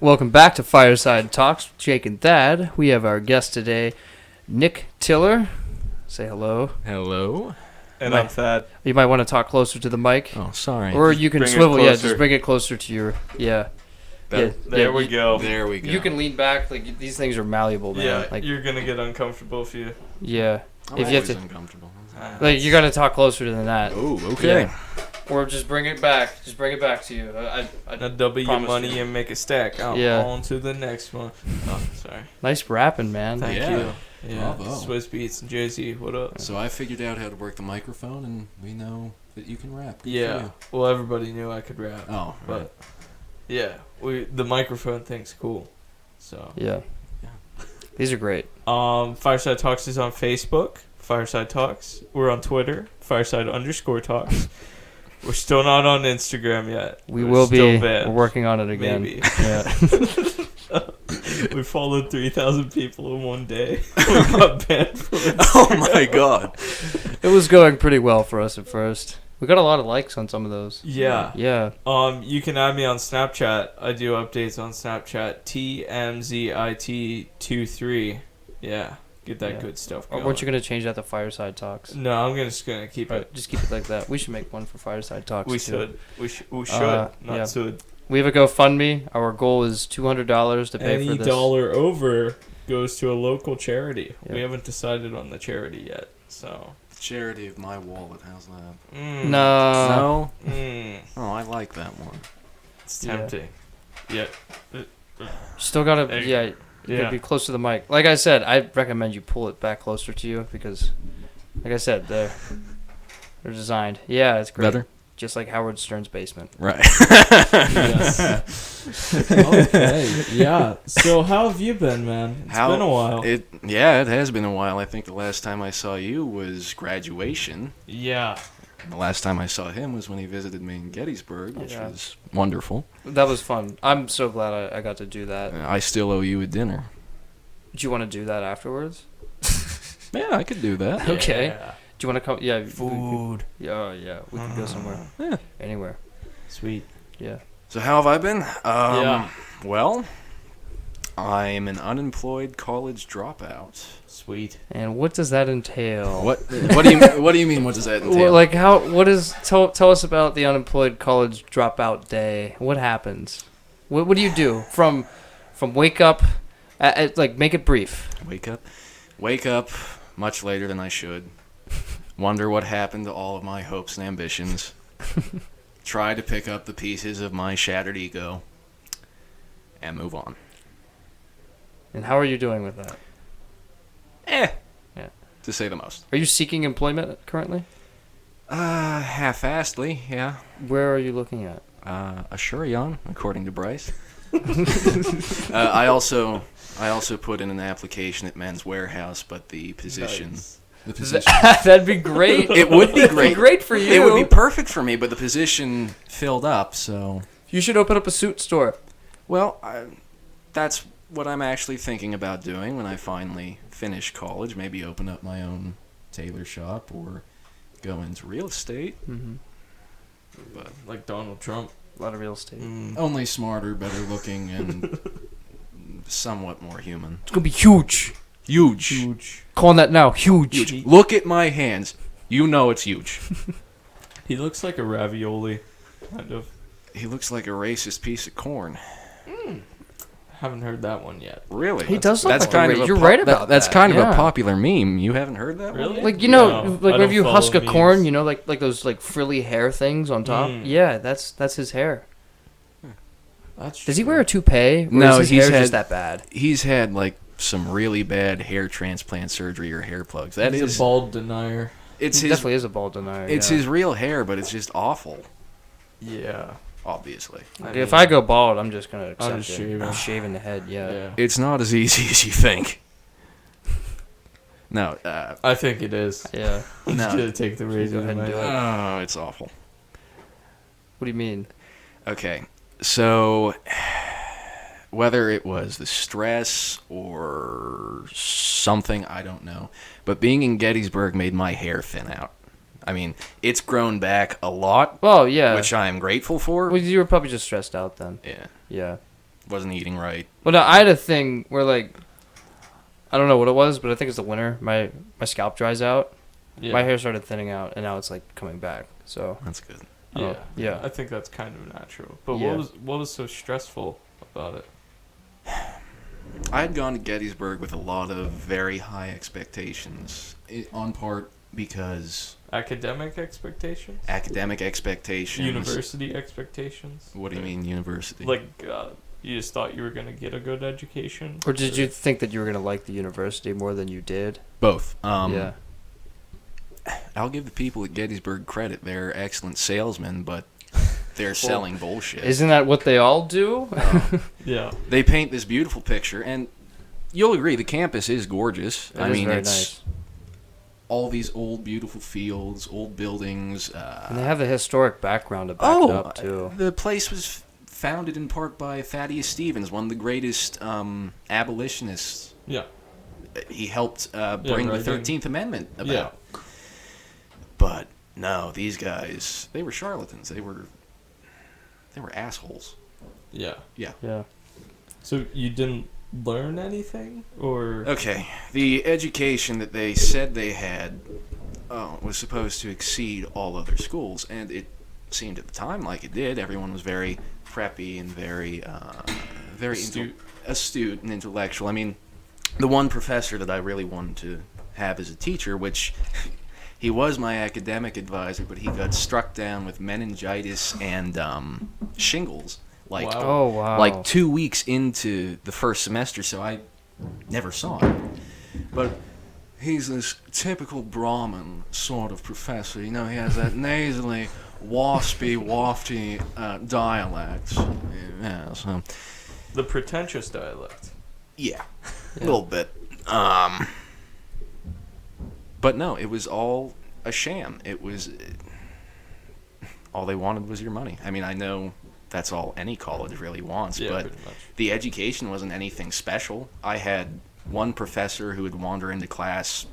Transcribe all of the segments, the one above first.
Welcome back to Fireside Talks with Jake and Thad. We have our guest today, Nick Tiller. Say hello. Hello. And I'm Thad. You might want to talk closer to the mic. Oh, sorry. Or you can swivel. Yeah, just bring it closer to your. Yeah. There we go. There we go. You can lean back. Like these things are malleable, man. Yeah, like, you're gonna get uncomfortable if you. Yeah. I'm if you have always to. uncomfortable. Like you got to talk closer than that. Oh, okay. Yeah. Or just bring it back. Just bring it back to you. Now double your money and make a stack. On to the next one. Oh, sorry. Nice rapping, man. Thank you. Yeah. Bravo. Swiss Beats and Jay-Z, what up? So I figured out how to work the microphone, and we know that you can rap. Good Yeah. for you. Well, everybody knew I could rap. Oh, right. But yeah, the microphone thing's cool. So Yeah. These are great. Fireside Talks is on Facebook. Fireside Talks. We're on Twitter. Fireside_Talks. We're still not on Instagram yet. We We're will still be. banned. We're working on it again. Maybe. Yeah. We followed 3,000 people in one day. We got banned from it. Oh my god. It was going pretty well for us at first. We got a lot of likes on some of those. Yeah. Yeah. You can add me on Snapchat. I do updates on Snapchat. TMZIT23. Yeah. Get that good stuff Or going. weren't you going to change that to Fireside Talks? No, I'm just gonna keep it. Just keep it like that. We should make one for Fireside Talks. We too. should. We should. Yeah. Not should. We have a GoFundMe. Our goal is $200 to pay for Any this. dollar over goes to a local charity. Yeah. We haven't decided on the charity yet. So. Charity of my wallet. How's that? No. No? Oh, I like that one. It's tempting. Yeah. Still got to, There you yeah. You gotta be close to the mic. Like I said, I recommend you pull it back closer to you because, like I said, they're designed. Yeah, it's great. Better? Just like Howard Stern's basement. Right. Okay. Yeah. So how have you been, man? It's been a while. It has been a while. I think the last time I saw you was graduation. Yeah. The last time I saw him was when he visited me in Gettysburg, which Yeah. was wonderful. That was fun. I'm so glad I got to do that. I still owe you a dinner. Do you want to do that afterwards? Yeah, I could do that. Okay. Yeah. Do you want to come? Yeah. Food. Yeah. We could go somewhere. Yeah. Anywhere. Sweet. Yeah. So how have I been? Yeah. Well, I'm an unemployed college dropout. Sweet. And what does that entail? What do you mean? What does that entail? Well, like how? What is? Tell us about the unemployed college dropout day. What happens? What do you do from wake up? Like make it brief. Wake up much later than I should. Wonder what happened to all of my hopes and ambitions. Try to pick up the pieces of my shattered ego. And move on. And how are you doing with that? Yeah. To say the most. Are you seeking employment currently? Half-assedly, yeah. Where are you looking at? A Shurion, according to Bryce. I also put in an application at Men's Warehouse, but the position... Nice. The position... That'd be great. It would be great. It'd be great for you. It would be perfect for me, but the position filled up, so... You should open up a suit store. Well, that's what I'm actually thinking about doing when I finally finish college. Maybe open up my own tailor shop or go into real estate. Mm-hmm. But Like Donald Trump. A lot of real estate. only smarter, better looking, and somewhat more human. It's gonna be huge. Huge. Calling that now. Huge. Huge. Look at my hands. You know it's huge. He looks like a ravioli, kind of. He looks like a racist piece of corn. Haven't heard that one yet. Really? He does look That's like kind a of ra- a You're right about That's that, kind of yeah. a popular meme. You haven't heard that one? Really? Like no, I like don't whenever you follow husk a memes. corn, like those like frilly hair things on top. Yeah, that's his hair. That's Does he true. wear a toupee? Or No, is his he's hair had- just that bad. He's had like some really bad hair transplant surgery or hair plugs. He's a bald denier. It's He his definitely is a bald denier. it's his real hair, but it's just awful. Yeah. Obviously. If I go bald, I'm just gonna accept just it. shaving. I'm shaving the head. Yeah. It's not as easy as you think. No, I think it is. Yeah. He's No. gonna take the razor. ahead and in do my- it. oh, it's awful. What do you mean? Okay, so whether it was the stress or something, I don't know. But being in Gettysburg made my hair thin out. I mean, it's grown back a lot, Well, yeah. which I am grateful for. Well, you were probably just stressed out then. Yeah. Yeah. Wasn't eating right. Well, no, I had a thing where like, I don't know what it was, but I think it's the winter. My scalp dries out. Yeah. My hair started thinning out, and now it's like coming back. So That's good. Yeah. yeah. I think that's kind of natural. But Yeah. what was so stressful about it? I had gone to Gettysburg with a lot of very high expectations, on part because Academic expectations? academic expectations. University expectations? What do you mean university? Like, you just thought you were going to get a good education? Or did you think that you were gonna like the university more than you did? Both. Yeah. I'll give the people at Gettysburg credit. They're excellent salesmen, but they're selling bullshit. Isn't that what they all do? Yeah. They paint this beautiful picture, and you'll agree the campus is gorgeous. It is very it's nice. all these old, beautiful fields, old buildings. And they have the historic background to back it up too. The place was founded in part by Thaddeus Stevens, one of the greatest abolitionists. Yeah. He helped bring the writing. 13th Amendment about. Yeah. But no, these guys, they were charlatans. They were assholes. Yeah. Yeah. Yeah. So you didn't learn anything? Or... Okay, the education that they said they had was supposed to exceed all other schools, and it seemed at the time like it did. Everyone was very preppy and very astute and intellectual. I mean, the one professor that I really wanted to have as a teacher, which he was my academic advisor, but he got struck down with meningitis and shingles. Like, Wow. Oh wow. like 2 weeks into the first semester, so I never saw him. But he's this typical Brahmin sort of professor. You know, he has that nasally, waspy, wafty dialect. Yeah, so The pretentious dialect. yeah, a little bit. But no, it was all a sham. It was all they wanted was your money. I mean, I know that's all any college really wants, Yeah, but pretty much. the education wasn't anything special. I had one professor who would wander into class,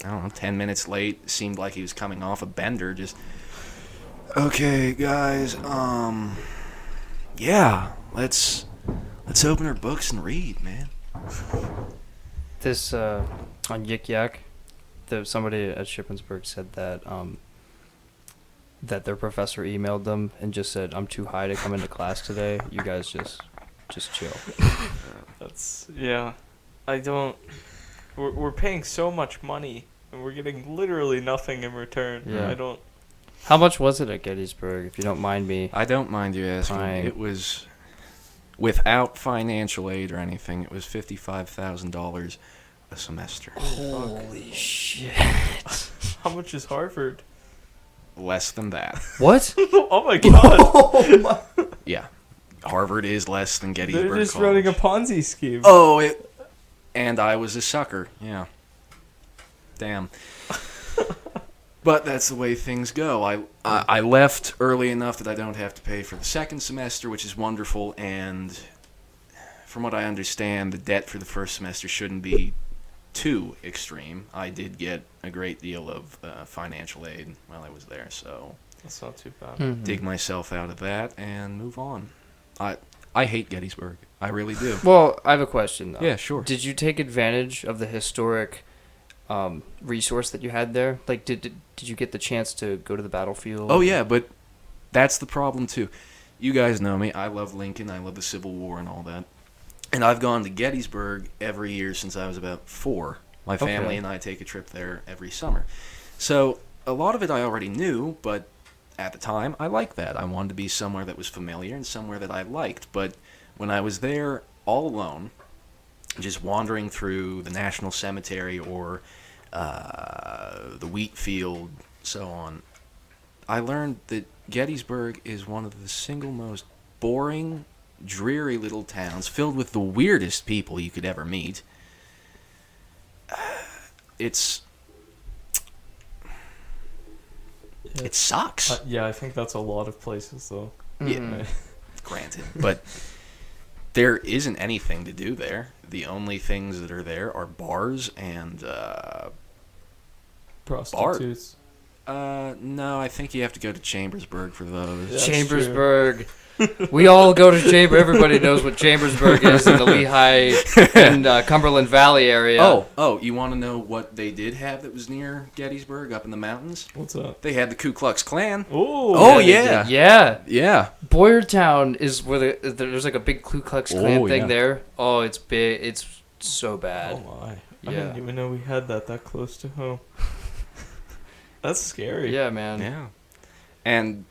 I don't know, 10 minutes late, seemed like he was coming off a bender, just, okay, guys, yeah, let's open our books and read, man. This on Yik Yak, somebody at Shippensburg said that that their professor emailed them and just said, "I'm too high to come into class today. You guys just chill." That's... Yeah. I don't... We're paying so much money, and we're getting literally nothing in return. Yeah. I don't... How much was it at Gettysburg, if you don't mind me? I don't mind you asking. Fine. It was, without financial aid or anything, it was $55,000 a semester. Holy shit! How much is Harvard? Less than that. What? Oh my god! Yeah. Harvard is less than Gettysburg They're just College. running a Ponzi scheme. Oh, and I was a sucker. Yeah. Damn. But that's the way things go. I left early enough that I don't have to pay for the second semester, which is wonderful. And from what I understand, the debt for the first semester shouldn't be too extreme. I did get a great deal of financial aid while I was there, so That's not too bad. Mhm. dig myself out of that and move on. I hate Gettysburg. I really do. Well, I have a question though. Yeah, sure. Did you take advantage of the historic resource that you had there? Like, did you get the chance to go to the battlefield? Oh yeah, but that's the problem too. You guys know me. I love Lincoln. I love the Civil War and all that. And I've gone to Gettysburg every year since I was about 4. My family Okay. and I take a trip there every summer. So a lot of it I already knew, but at the time I liked that. I wanted to be somewhere that was familiar and somewhere that I liked. But when I was there all alone, just wandering through the National Cemetery or the wheat field, so on, I learned that Gettysburg is one of the single most boring, dreary little towns filled with the weirdest people you could ever meet. It sucks. Yeah, I think that's a lot of places, though. Yeah, Mhm. granted. But there isn't anything to do there. The only things that are there are bars and Prostitutes. No, I think you have to go to Chambersburg for those. That's Chambersburg. We all go to Chamber. Everybody knows what Chambersburg is in the Lehigh and Cumberland Valley area. Oh, you want to know what they did have that was near Gettysburg up in the mountains? What's up? They had the Ku Klux Klan. Ooh. Oh, they yeah. did. Yeah. Yeah. Boyertown is where there's like a big Ku Klux Klan Oh, thing yeah. there. Oh, it's big. It's so bad. Oh my! I Yeah. didn't even know we had that close to home. That's scary. Yeah, man. Yeah. And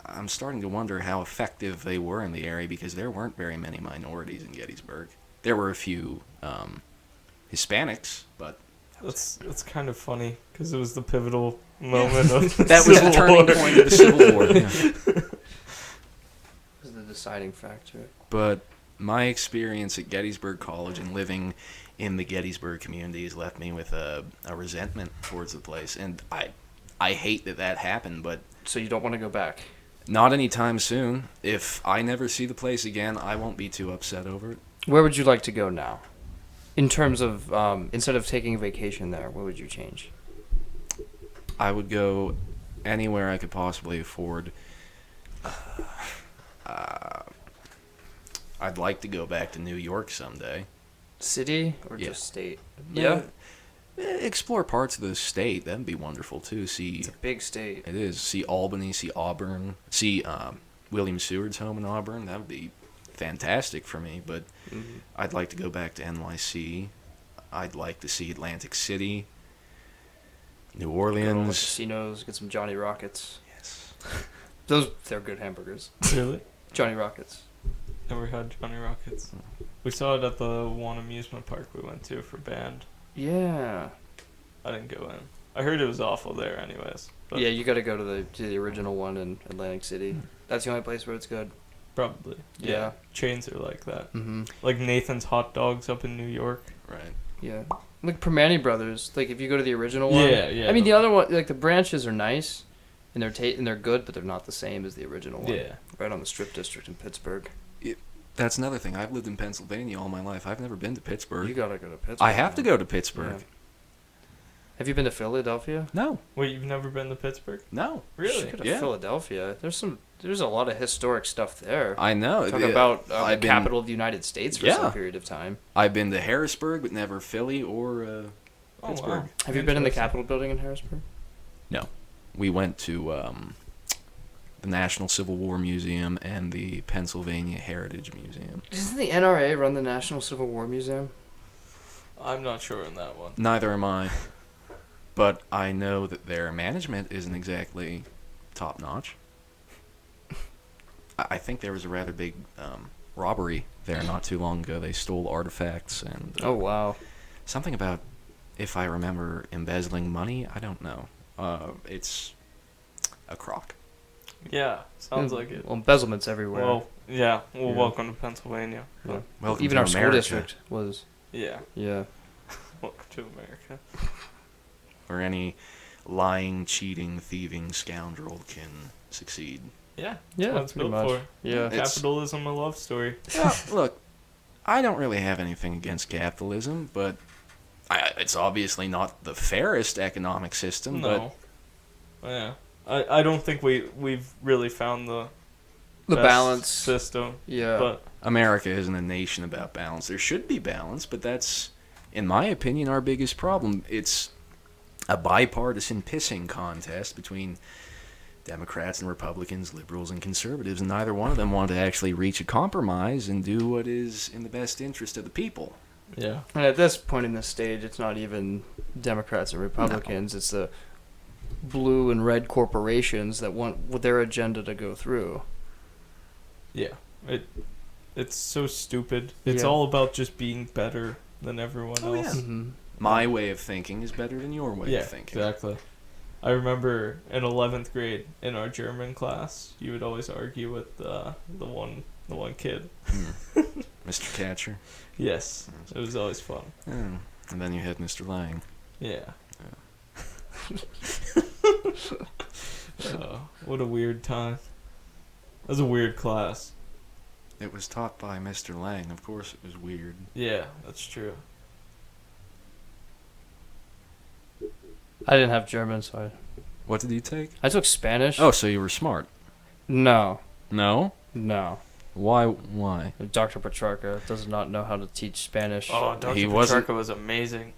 I'm starting to wonder how effective they were in the area because there weren't very many minorities in Gettysburg. There were a few Hispanics, but That's kind of funny because it was the pivotal moment of the that was the Civil turning War. point of the Civil War. Yeah. This is the deciding factor. But my experience at Gettysburg College and living in the Gettysburg community has left me with a resentment towards the place. And I hate that happened, but So you don't want to go back? not anytime soon. If I never see the place again, I won't be too upset over it. Where would you like to go now? In terms of, instead of taking a vacation there, what would you change? I would go anywhere I could possibly afford. I'd like to go back to New York someday. City or Yeah. just state? Yeah. Explore parts of the state. That'd be wonderful, too. See, It's a big state. it is. See Albany, see Auburn, see William Seward's home in Auburn. That would be fantastic for me, but Mhm. I'd like to go back to NYC. I'd like to see Atlantic City, New Go to the Orleans. casinos, get some Johnny Rockets. Yes. They're good hamburgers. Really? Johnny Rockets. Never had Johnny Rockets. We saw it at the one amusement park we went to for band. Yeah. I didn't go in. I heard it was awful there, anyways. But Yeah, you got to go to the original one in Atlantic City. That's the only place where it's good. probably. Yeah. Chains are like that. Mm-hmm. Like Nathan's Hot Dogs up in New York. Right. Yeah. Like Permane Brothers. Like if you go to the original one. Yeah, yeah. I mean the other one, like the branches are nice, and they're good, but they're not the same as the original one. Yeah. Right on the Strip District in Pittsburgh. That's another thing. I've lived in Pennsylvania all my life. I've never been to Pittsburgh. You gotta go to Pittsburgh. I have to man. go to Pittsburgh. Yeah. Have you been to Philadelphia? No. Wait, you've never been to Pittsburgh? No. You Really? should go to Yeah. Philadelphia. There's a lot of historic stuff there. I know. Talk Yeah. about the I've been- capital of the United States for Yeah. some period of time. I've been to Harrisburg, but never Philly or Oh, Pittsburgh. wow. Have you been in the Interesting. Capitol building in Harrisburg? We went to the National Civil War Museum and the Pennsylvania Heritage Museum. Doesn't the NRA run the National Civil War Museum? I'm not sure on that one. Neither am I. But I know that their management isn't exactly top notch. I think there was a rather big robbery there not too long ago. They stole artifacts and Oh wow. something about, if I remember, embezzling money. I don't know. It's a crock. Yeah, sounds like it. Well, embezzlement's everywhere. Well, yeah. Well, Yeah. welcome to Pennsylvania. Yeah. Welcome Even to our America. school district was. Yeah. Yeah. Welcome to America. Where any lying, cheating, thieving scoundrel can succeed. Yeah. Yeah, That's what it's pretty built much. for. Yeah. It's- Capitalism, a love story. Well, look, I don't really have anything against capitalism, but it's obviously not the fairest economic system. No. Yeah. I don't think we've really found the The best balance. system. Yeah. But But America isn't a nation about balance. There should be balance, but that's, in my opinion, our biggest problem. It's a bipartisan pissing contest between Democrats and Republicans, liberals and conservatives, and neither one of them want to actually reach a compromise and do what is in the best interest of the people. yeah. And at this point in this stage, it's not even Democrats and Republicans. It's the blue and red corporations that want their agenda to go through. Yeah. It's so stupid. It's Yeah. all about just being better than everyone Oh, else. yeah. Mm-hmm. My way of thinking is better than your way Yeah, of thinking. exactly. I remember in 11th grade in our German class, you would always argue with the one kid. Mr. Catcher. Yes, it was always fun. Oh. And then you had Mr. Lang. Yeah. What a weird time. That was a weird class. It was taught by Mr. Lang. Of course it was weird. Yeah, that's true. I didn't have German, so What did you take? I took Spanish. Oh, so you were smart. No. No? No. Why? Dr. Petrarca does not know how to teach Spanish. Oh, Dr. He Petrarca was amazing.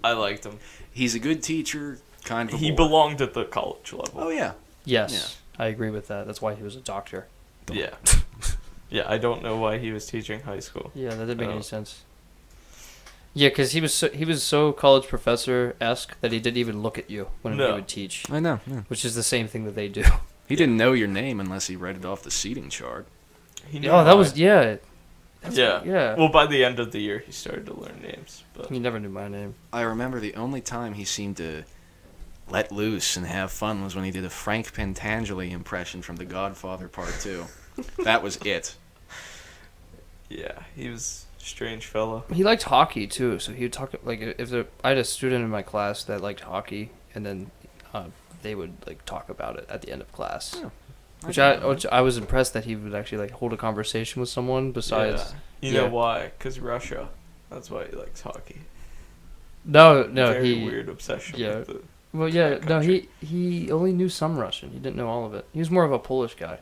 I liked him. He's a good teacher, kind of. He belonged at the college level. Oh yeah. Yes, I agree with that. That's why he was a doctor. Yeah. Yeah, I don't know why he was teaching high school. Yeah, that didn't make any sense. Yeah, because he was so college professor-esque that he didn't even look at you when he would teach. I know. Yeah. Which is the same thing that they do. He didn't know your name unless he read it off the seating chart. He knew Oh, that mine. was yeah. Yeah. Well, by the end of the year, he started to learn names. But He never knew my name. I remember the only time he seemed to let loose and have fun was when he did a Frank Pentangeli impression from The Godfather Part 2. That was it. yeah, he was a strange fellow. He liked hockey too, so he would talk like I had a student in my class that liked hockey, and then they would like talk about it at the end of class. Yeah. Which I was impressed that he would actually like hold a conversation with someone besides. Yeah. You know why? Because Russia. That's why he likes hockey. No, Very he weird obsession. yeah. With the, Well, yeah, that no, country. he only knew some Russian. He didn't know all of it. He was more of a Polish guy.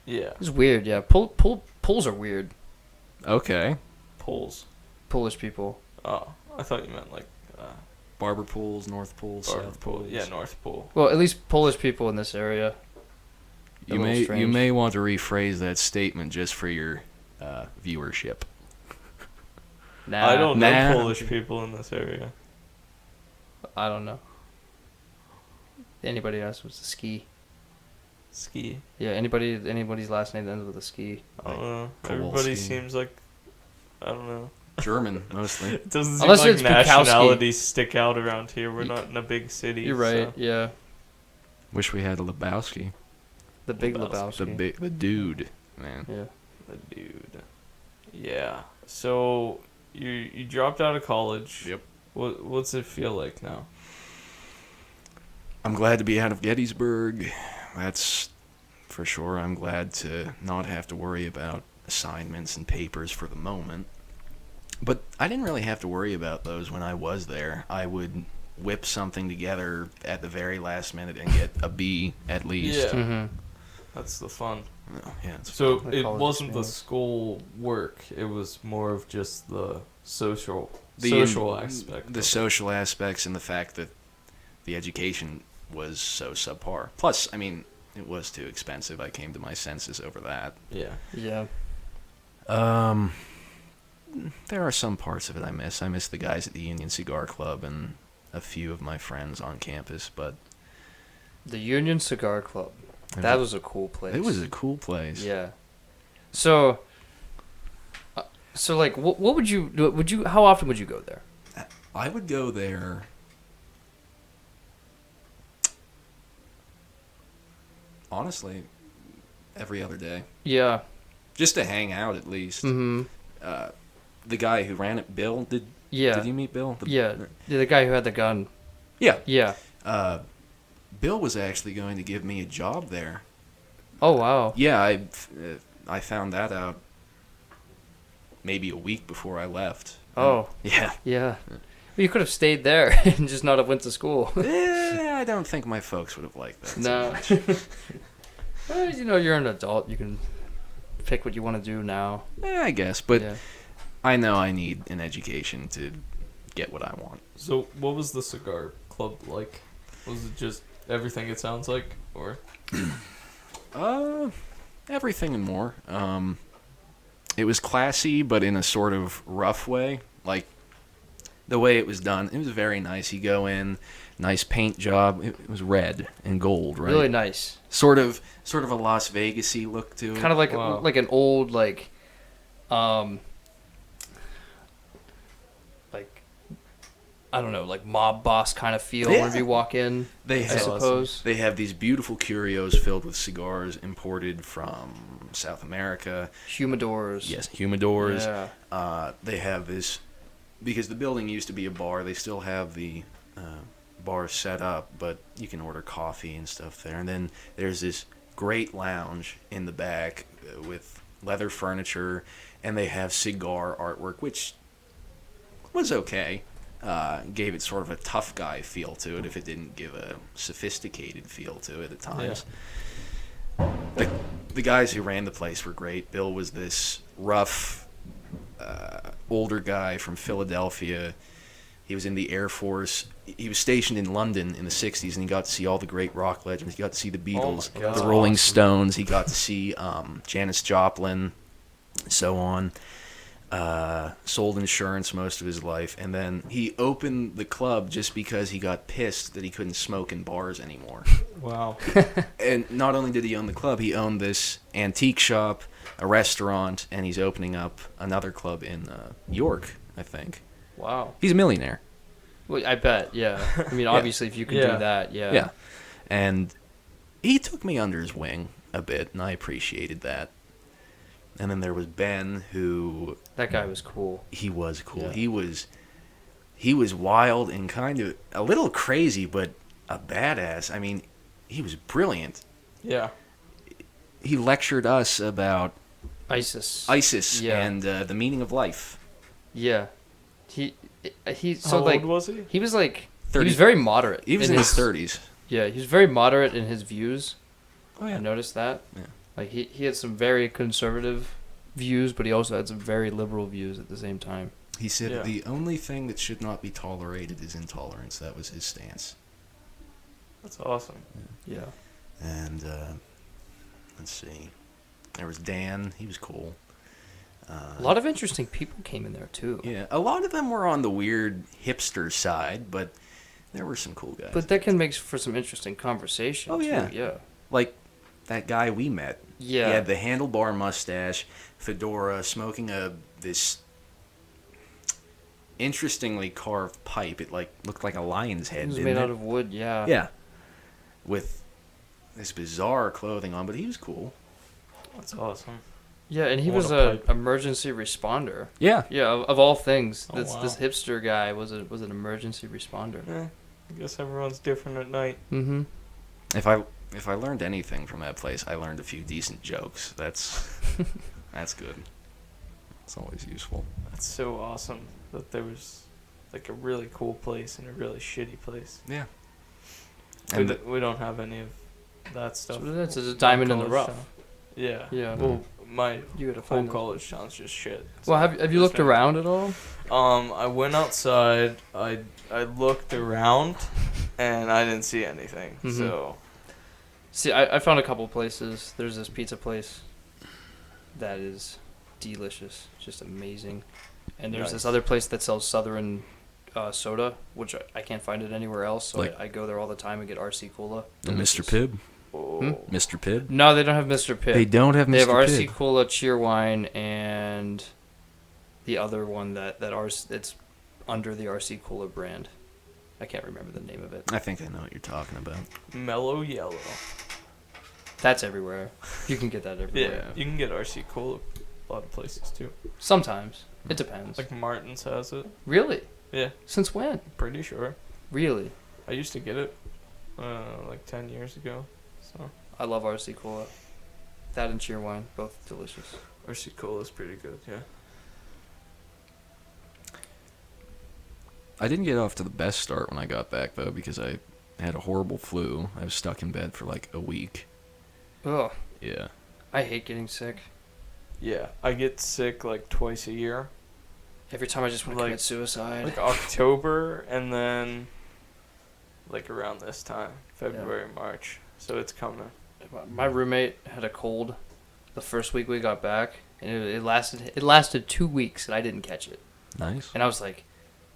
yeah. He's weird, yeah. Poles are weird. Okay. Poles. Polish people. Oh, I thought you meant like Barber Pools, North Pools, Barber South Pole. Pools. Yeah, North Pole. Well, at least Polish people in this area. You A little may strange. want to rephrase that statement just for your viewership. Nah, I don't know Nah. Polish people in this area. I don't know. Anybody else was a ski? Ski. Yeah, anybody's last name that ends with a ski. I don't know. Kowalski. Everybody seems like I don't know. German, mostly. It doesn't seem Unless like it's Bukowski. nationalities stick out around here. We're not in a big city. You're right. so- Yeah, Wish we had a Lebowski. the big Lebowski. Lebowski. The dude, man. Yeah. The dude. Yeah. So you dropped out of college. Yep. What's it feel like now? I'm glad to be out of Gettysburg. That's for sure. I'm glad to not have to worry about assignments and papers for the moment. But I didn't really have to worry about those when I was there. I would whip something together at the very last minute and get a B at least. Yeah. Mm-hmm. That's the fun. Oh, yeah, it's So The it college wasn't the experience. school work. It was more of just the social aspect. The of it. social aspects and the fact that the education was so subpar. Plus, I mean, it was too expensive. I came to my senses over that. Yeah. Yeah. There are some parts of it I miss. I miss the guys at the Union Cigar Club and a few of my friends on campus, but The Union Cigar Club. That was a cool place. it was a cool place. Yeah. So like, what would you do? How often would you go there? I would go there honestly every other day. Yeah. Just to hang out at least. Mm-hmm. The guy who ran it, Bill, did Yeah. you meet Bill? Yeah. The guy who had the gun. Yeah. Yeah. Bill was actually going to give me a job there. Oh wow. Yeah, I found that out maybe a week before I left. Oh. Yeah. Yeah. Well, you could have stayed there and just not have went to school. I don't think my folks would have liked that. No. Well, you're an adult. You can pick what you want to do now. I guess, but yeah. I know I need an education to get what I want. So what was the cigar club like? Was it just everything it sounds like, or? Everything and more. It was classy, but in a sort of rough way. Like, the way it was done, it was very nice. You go in, nice paint job. It was red and gold, right? Really nice. Sort of a Las Vegas-y look to it. Kind of like Wow. like an old like I don't know, like mob boss kind of feel Yeah. whenever you walk in. They I have, suppose. they have these beautiful curios filled with cigars imported from South America. Humidors. Yes, humidors. Yeah. They have this, because the building used to be a bar, they still have the bar set up, but you can order coffee and stuff there. And then there's this great lounge in the back with leather furniture, and they have cigar artwork, which was okay. gave it sort of a tough guy feel to it if it didn't give a sophisticated feel to it at times. The guys who ran the place were great. Bill was this rough, older guy from Philadelphia. He was in the Air Force. He was stationed in London in the 60s, and he got to see all the great rock legends. He got to see the Beatles, God. the Rolling Stones. He got to see Janis Joplin, so on. Sold insurance most of his life, and then he opened the club just because he got pissed that he couldn't smoke in bars anymore. Wow. And not only did he own the club, he owned this antique shop, a restaurant, and he's opening up another club in York, I think. Wow. He's a millionaire. Well, I bet. Yeah. I mean, obviously, if you can Yeah. do that, yeah. Yeah. And he took me under his wing a bit, and I appreciated that. And then there was Ben, who... That guy was cool. He was cool. Yeah. He was wild and kind of a little crazy, but a badass. I mean, he was brilliant. Yeah. He lectured us about ISIS. ISIS and the meaning of life. Yeah. He How old was he? He was like 30. he was very moderate. He was in his 30s. Yeah, he was very moderate in his views. Oh yeah. I noticed that. Yeah. Like he had some very conservative views, but he also had some very liberal views at the same time. He said Yeah. the only thing that should not be tolerated is intolerance. That was his stance. That's awesome. Yeah. And let's see. There was Dan. He was cool. A lot of interesting people came in there too. Yeah, a lot of them were on the weird hipster side, but there were some cool guys. But that can make for some interesting conversation. Oh, yeah. Too. Yeah. Like that guy we met. Yeah. He had the handlebar mustache, fedora, smoking this interestingly carved pipe. It looked like a lion's head. It was didn't made it? out of wood. Yeah. Yeah. With this bizarre clothing on, but he was cool. That's awesome. Yeah, and he What was a a pipe. emergency responder. Yeah. Yeah, of all things, Oh, this wow. this hipster guy was an emergency responder. I guess everyone's different at night. Mm-hmm. If I learned anything from that place, I learned a few decent jokes. That's good. It's always useful. That's so awesome that there was like a really cool place and a really shitty place. Yeah. We, And we don't have any of that stuff. So it's a diamond in the College rough. town. Yeah. Yeah. Well, my You gotta whole find it. college town's just shit. Well, have you looked around at all? I went outside. I looked around, and I didn't see anything. Mhm. So See, I found a couple places. There's this pizza place that is delicious, just amazing. And there's this Nice. other place that sells Southern soda, which I can't find it anywhere else. So Like- I go there all the time and get RC Cola. the Mr. Delicious. Pibb? oh, Mr. Pibb? No, they don't have Mr. Pibb. They don't have Mr. They have RC Pibb. Cola, Cheerwine, and the other one it's under the RC Cola brand. I can't remember the name of it. I think I know what you're talking about. mellow yellow. That's everywhere. You can get that Yeah, everywhere. you can get RC Cola a lot of places too. Sometimes. It depends. Like Martin's has it. Really? Yeah, Since when? pretty sure. Really? I used to get it like 10 years ago. So I love RC Cola. That and Cheerwine, both delicious. RC Cola is pretty good. Yeah. I didn't get off to the best start when I got back, though, because I had a horrible flu. I was stuck in bed for like a week. Ugh. Yeah. I hate getting sick. Yeah, I get sick like twice a year. Every time I just want to Like- commit suicide. Like October and then like around this time, February, March. So it's coming. My roommate had a cold the first week we got back, and it lasted 2 weeks, and I didn't catch it. Nice. And I was like,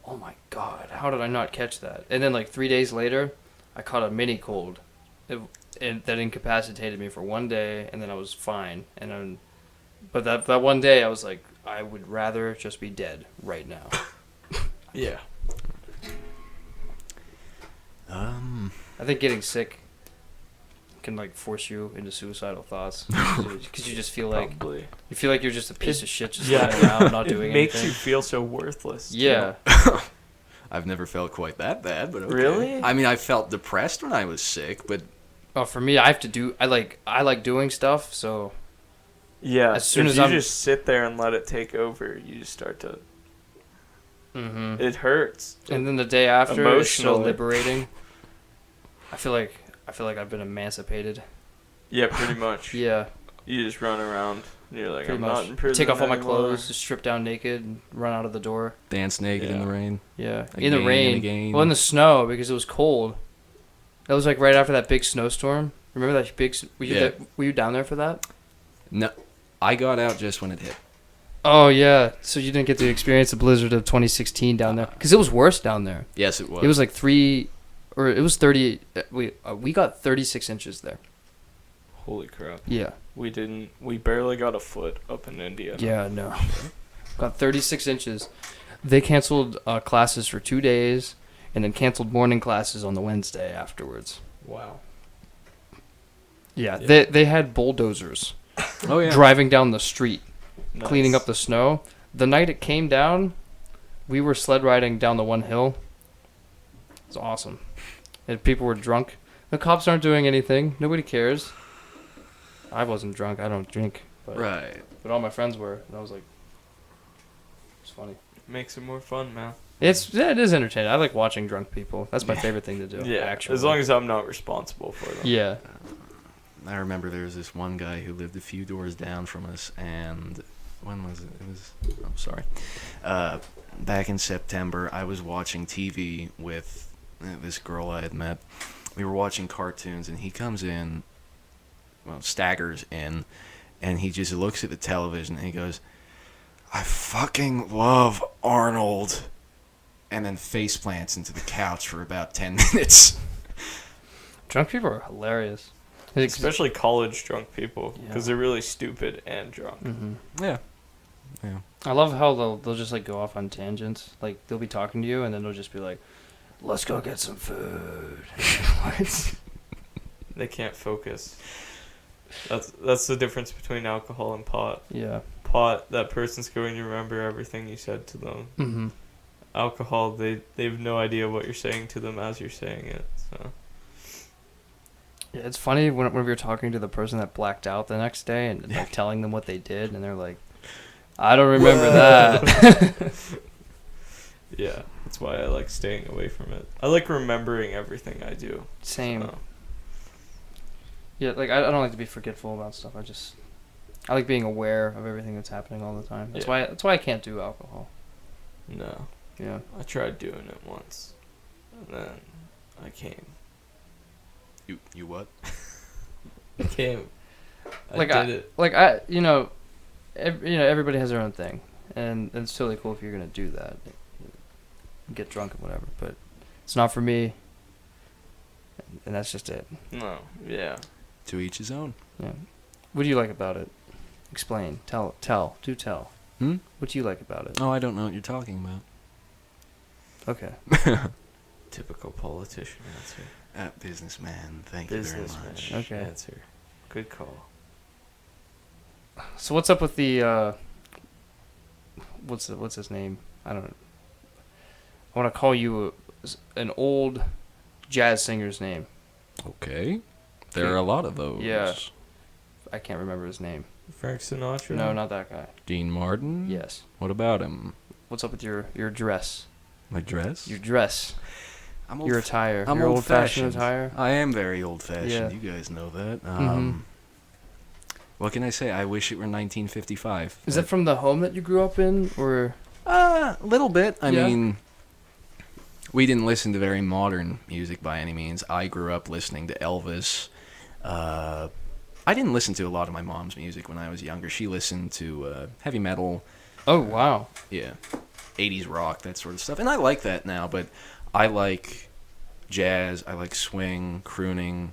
oh my god, how did I not catch that? And then like 3 days later, I caught a mini cold, and that incapacitated me for 1 day, and then I was fine. And then, but that 1 day, I was like, I would rather just be dead right now. Yeah. I think getting sick can like force you into suicidal thoughts because you just feel like Probably. you're just a piece of shit just Yeah. lying around not doing It makes anything. you feel so worthless. too. Yeah. I've never felt quite that bad, but okay. Really? I mean, I felt depressed when I was sick, but Oh, for me, I like doing stuff, so Yeah. As soon if as you I'm- just sit there and let it take over, you just start to Mm-hmm. It hurts. And then the day after, it's so Emotionally. liberating. I feel like I've been emancipated. Yeah, pretty much. Yeah, You just run around. And you're like, pretty I'm much. not in prison Take off all my anymore. clothes, just strip down naked, and run out of the door. Dance naked in Yeah. the rain. Yeah, Again in the and rain. again. Well, in the snow because it was cold. That was like right after that big snowstorm. Remember that big? Were you down there for that? No, I got out just when it hit. Oh yeah. So you didn't get to experience the blizzard of 2016 down there because it was worse down there. Yes, it was. It was like 30. We got 36 inches there. Holy crap. Yeah. We barely got a foot up in India. Yeah. No. Got 36 inches. They canceled classes for 2 days, and then canceled morning classes on the Wednesday afterwards. Wow. Yeah. Yeah. They had bulldozers Oh yeah. driving down the street, Nice. cleaning up the snow. The night it came down, we were sled riding down the one hill. It was awesome. And people were drunk. The cops aren't doing anything. Nobody cares. I wasn't drunk. I don't drink. But, Right. but all my friends were. And I was like, it's funny. Makes it more fun, man. It is entertaining. I like watching drunk people. That's my favorite thing to do. Yeah, actually. as long as I'm not responsible for them. Yeah. I remember there was this one guy who lived a few doors down from us, and when was it? It was, oh, sorry. Back in September, I was watching TV with this girl I had met. We were watching cartoons, and he comes in, well, staggers in, and he just looks at the television, and he goes, I fucking love Arnold. And then face plants into the couch for about 10 minutes. Drunk people are hilarious. Especially college drunk people, because Yeah. they're really stupid and drunk. Hmm. Yeah. Yeah. I love how they'll just like go off on tangents. Like they'll be talking to you, and then they'll just be like, "Let's go get some food." What? They can't focus. That's the difference between alcohol and pot. Yeah. Pot, that person's going to remember everything you said to them. Mm-hmm. Alcohol, they have no idea what you're saying to them as you're saying it. So Yeah, it's funny when we were talking to the person that blacked out the next day and like telling them what they did, and they're like, "I don't remember that." yeah, that's why I like staying away from it. I like remembering everything I do. Same. So. Yeah, like I don't like to be forgetful about stuff. I like being aware of everything that's happening all the time. That's Yeah. why I can't do alcohol. No, Yeah. I tried doing it once, and then I came. You what? I came. I Like, did it. Like everybody has their own thing, and it's totally cool if you're gonna do that, get drunk and whatever. But it's not for me, and that's just it. No, yeah. To each his own. Yeah. What do you like about it? Explain. Tell. Do tell. Hmm? What do you like about it? Oh, I don't know what you're talking about. Okay. Typical politician answer. Businessman, thank you very Businessman much. Okay. answer. Good call. So what's up with the what's his name? I don't know. I want to call you an old jazz singer's name. Okay. There are a lot of those. Yeah. I can't remember his name. Frank Sinatra? No, not that guy. Dean Martin? Yes. What about him? What's up with your dress? My dress? Your dress. I'm Your attire. I'm your old-fashioned old-fashioned. attire. I am very old-fashioned. Yeah. You guys know that. Mhm. What can I say? I wish it were 1955. Is that from the home that you grew up in, or? A little bit. I Yeah. mean, we didn't listen to very modern music by any means. I grew up listening to Elvis. I didn't listen to a lot of my mom's music when I was younger. She listened to heavy metal. Oh wow. Yeah. 80s rock, that sort of stuff. And I like that now, but I like jazz. I like swing, crooning.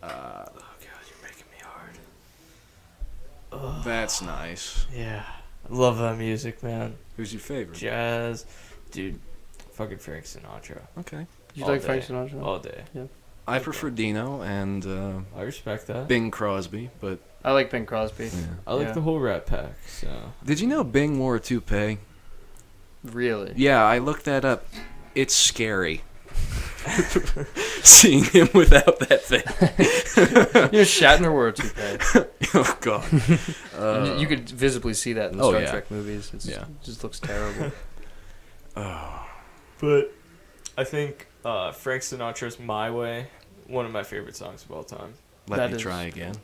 Oh, God, you're making me hard. That's nice. Yeah. I love that music, man. Who's your favorite? Jazz. Dude, fucking Frank Sinatra. Okay. You All like day. Frank Sinatra? All day. I prefer Dino and I respect that. Bing Crosby, but I like Bing Crosby. yeah. I like Yeah. the whole Rat Pack, so. Did you know Bing wore a toupee? Really? Yeah, I looked that up. It's scary. Seeing him without that thing. You know, Shatner wore a toupee. Oh, God. And you could visibly see that in the oh, Star yeah. Trek movies. It Yeah. just looks terrible. But I think Frank Sinatra's "My Way," one of my favorite songs of all time. Let That me is- try again.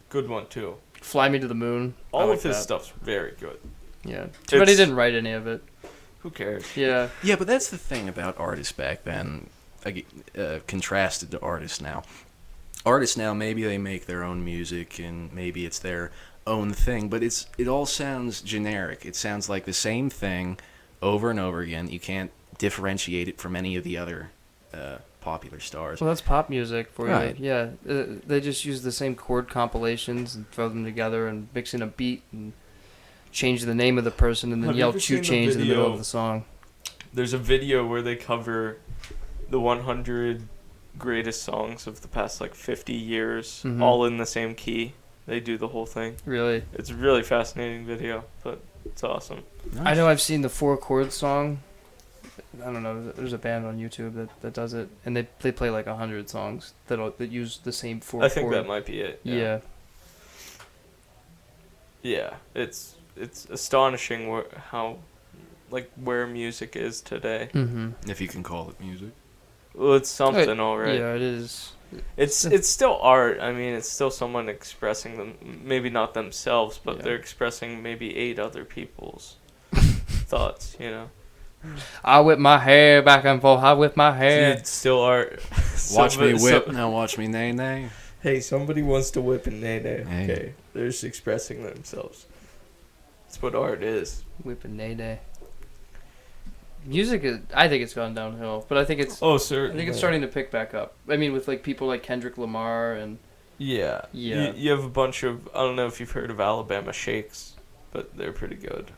Good one too. Fly Me to the Moon. I All like of his that. stuff's very good. Yeah. Too bad he It's- didn't write any of it. Who cares? Yeah. Yeah, but that's the thing about artists back then, contrasted to artists now. Artists now, maybe they make their own music and maybe it's their own thing, but it all sounds generic. It sounds like the same thing over and over again. You can't differentiate it from any of the other popular stars. Well, that's pop music for Right. you. Yeah. They just use the same chord compilations and throw them together and mix in a beat and change the name of the person and then Have you yell ever "choo seen the change" in the middle video? of the song. There's a video where they cover the 100 greatest songs of the past 50 years, Mhm. all in the same key. They do the whole thing. Really. It's a really fascinating video, but it's awesome. I know I've seen the 4-chord song. I don't know. There's a band on YouTube that does it, and they play 100 songs that use the same 4-chord. I think that might be it. Yeah. Yeah, it's astonishing where music is today. Mm-hmm. If you can call it music. Well, it's something, all right. Yeah, it is. It's still art. I mean, it's still someone expressing them. Maybe not themselves, but Yeah. they're expressing maybe 8 other people's thoughts. I whip my hair back and forth. I whip my hair. It's still art. Watch me Somebody- whip, so- now watch me nay nay. Hey, somebody wants to whip and nay. Hey. Okay, they're just expressing themselves. That's what art is. Whipping nay day. Music is. I think it's gone downhill, but I think it's. Oh, I sir. think it's starting to pick back up. I mean, with people like Kendrick Lamar and. Yeah. Yeah. You have a bunch of, I don't know if you've heard of Alabama Shakes, but they're pretty good.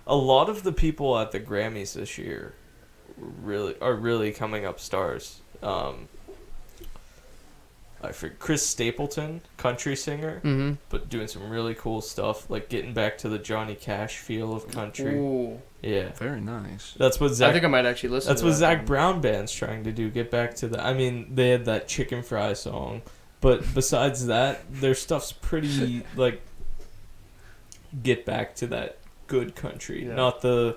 A lot of the people at the Grammys this year are really coming up stars. I forget, Chris Stapleton, country singer, Mm-hmm. but doing some really cool stuff, like getting back to the Johnny Cash feel of country. Ooh. Yeah. Very nice. That's what I Zach think I might actually listen. That's to what that Zach one. Brown Band's trying to do. Get back to the. I mean, they had that chicken fry song, but besides that, their stuff's pretty get back to that good country, Yeah. not the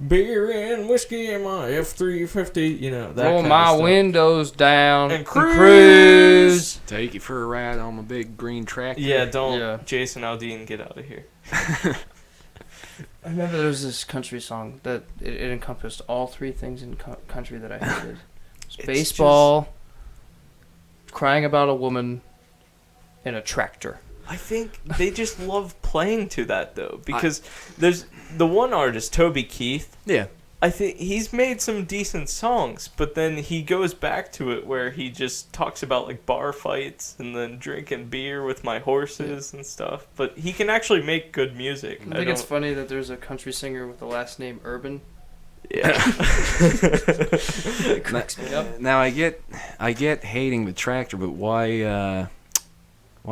beer and whiskey in my F-350. That Roll kind my of stuff. windows down And cruise. Take you for a ride on my big green tractor. Yeah, don't Yeah. Jason Aldean, get out of here. I remember there was this country song that it encompassed all 3 things in country that I hated. It's Baseball, crying about a woman, and a tractor. I think they just love playing to that though, because there's the one artist, Toby Keith. Yeah. I think he's made some decent songs, but then he goes back to it where he just talks about bar fights and then drinking beer with my horses and stuff. But he can actually make good music. I think it's funny that there's a country singer with the last name Urban. Yeah. It cracks me up. Now I get hating the tractor, but why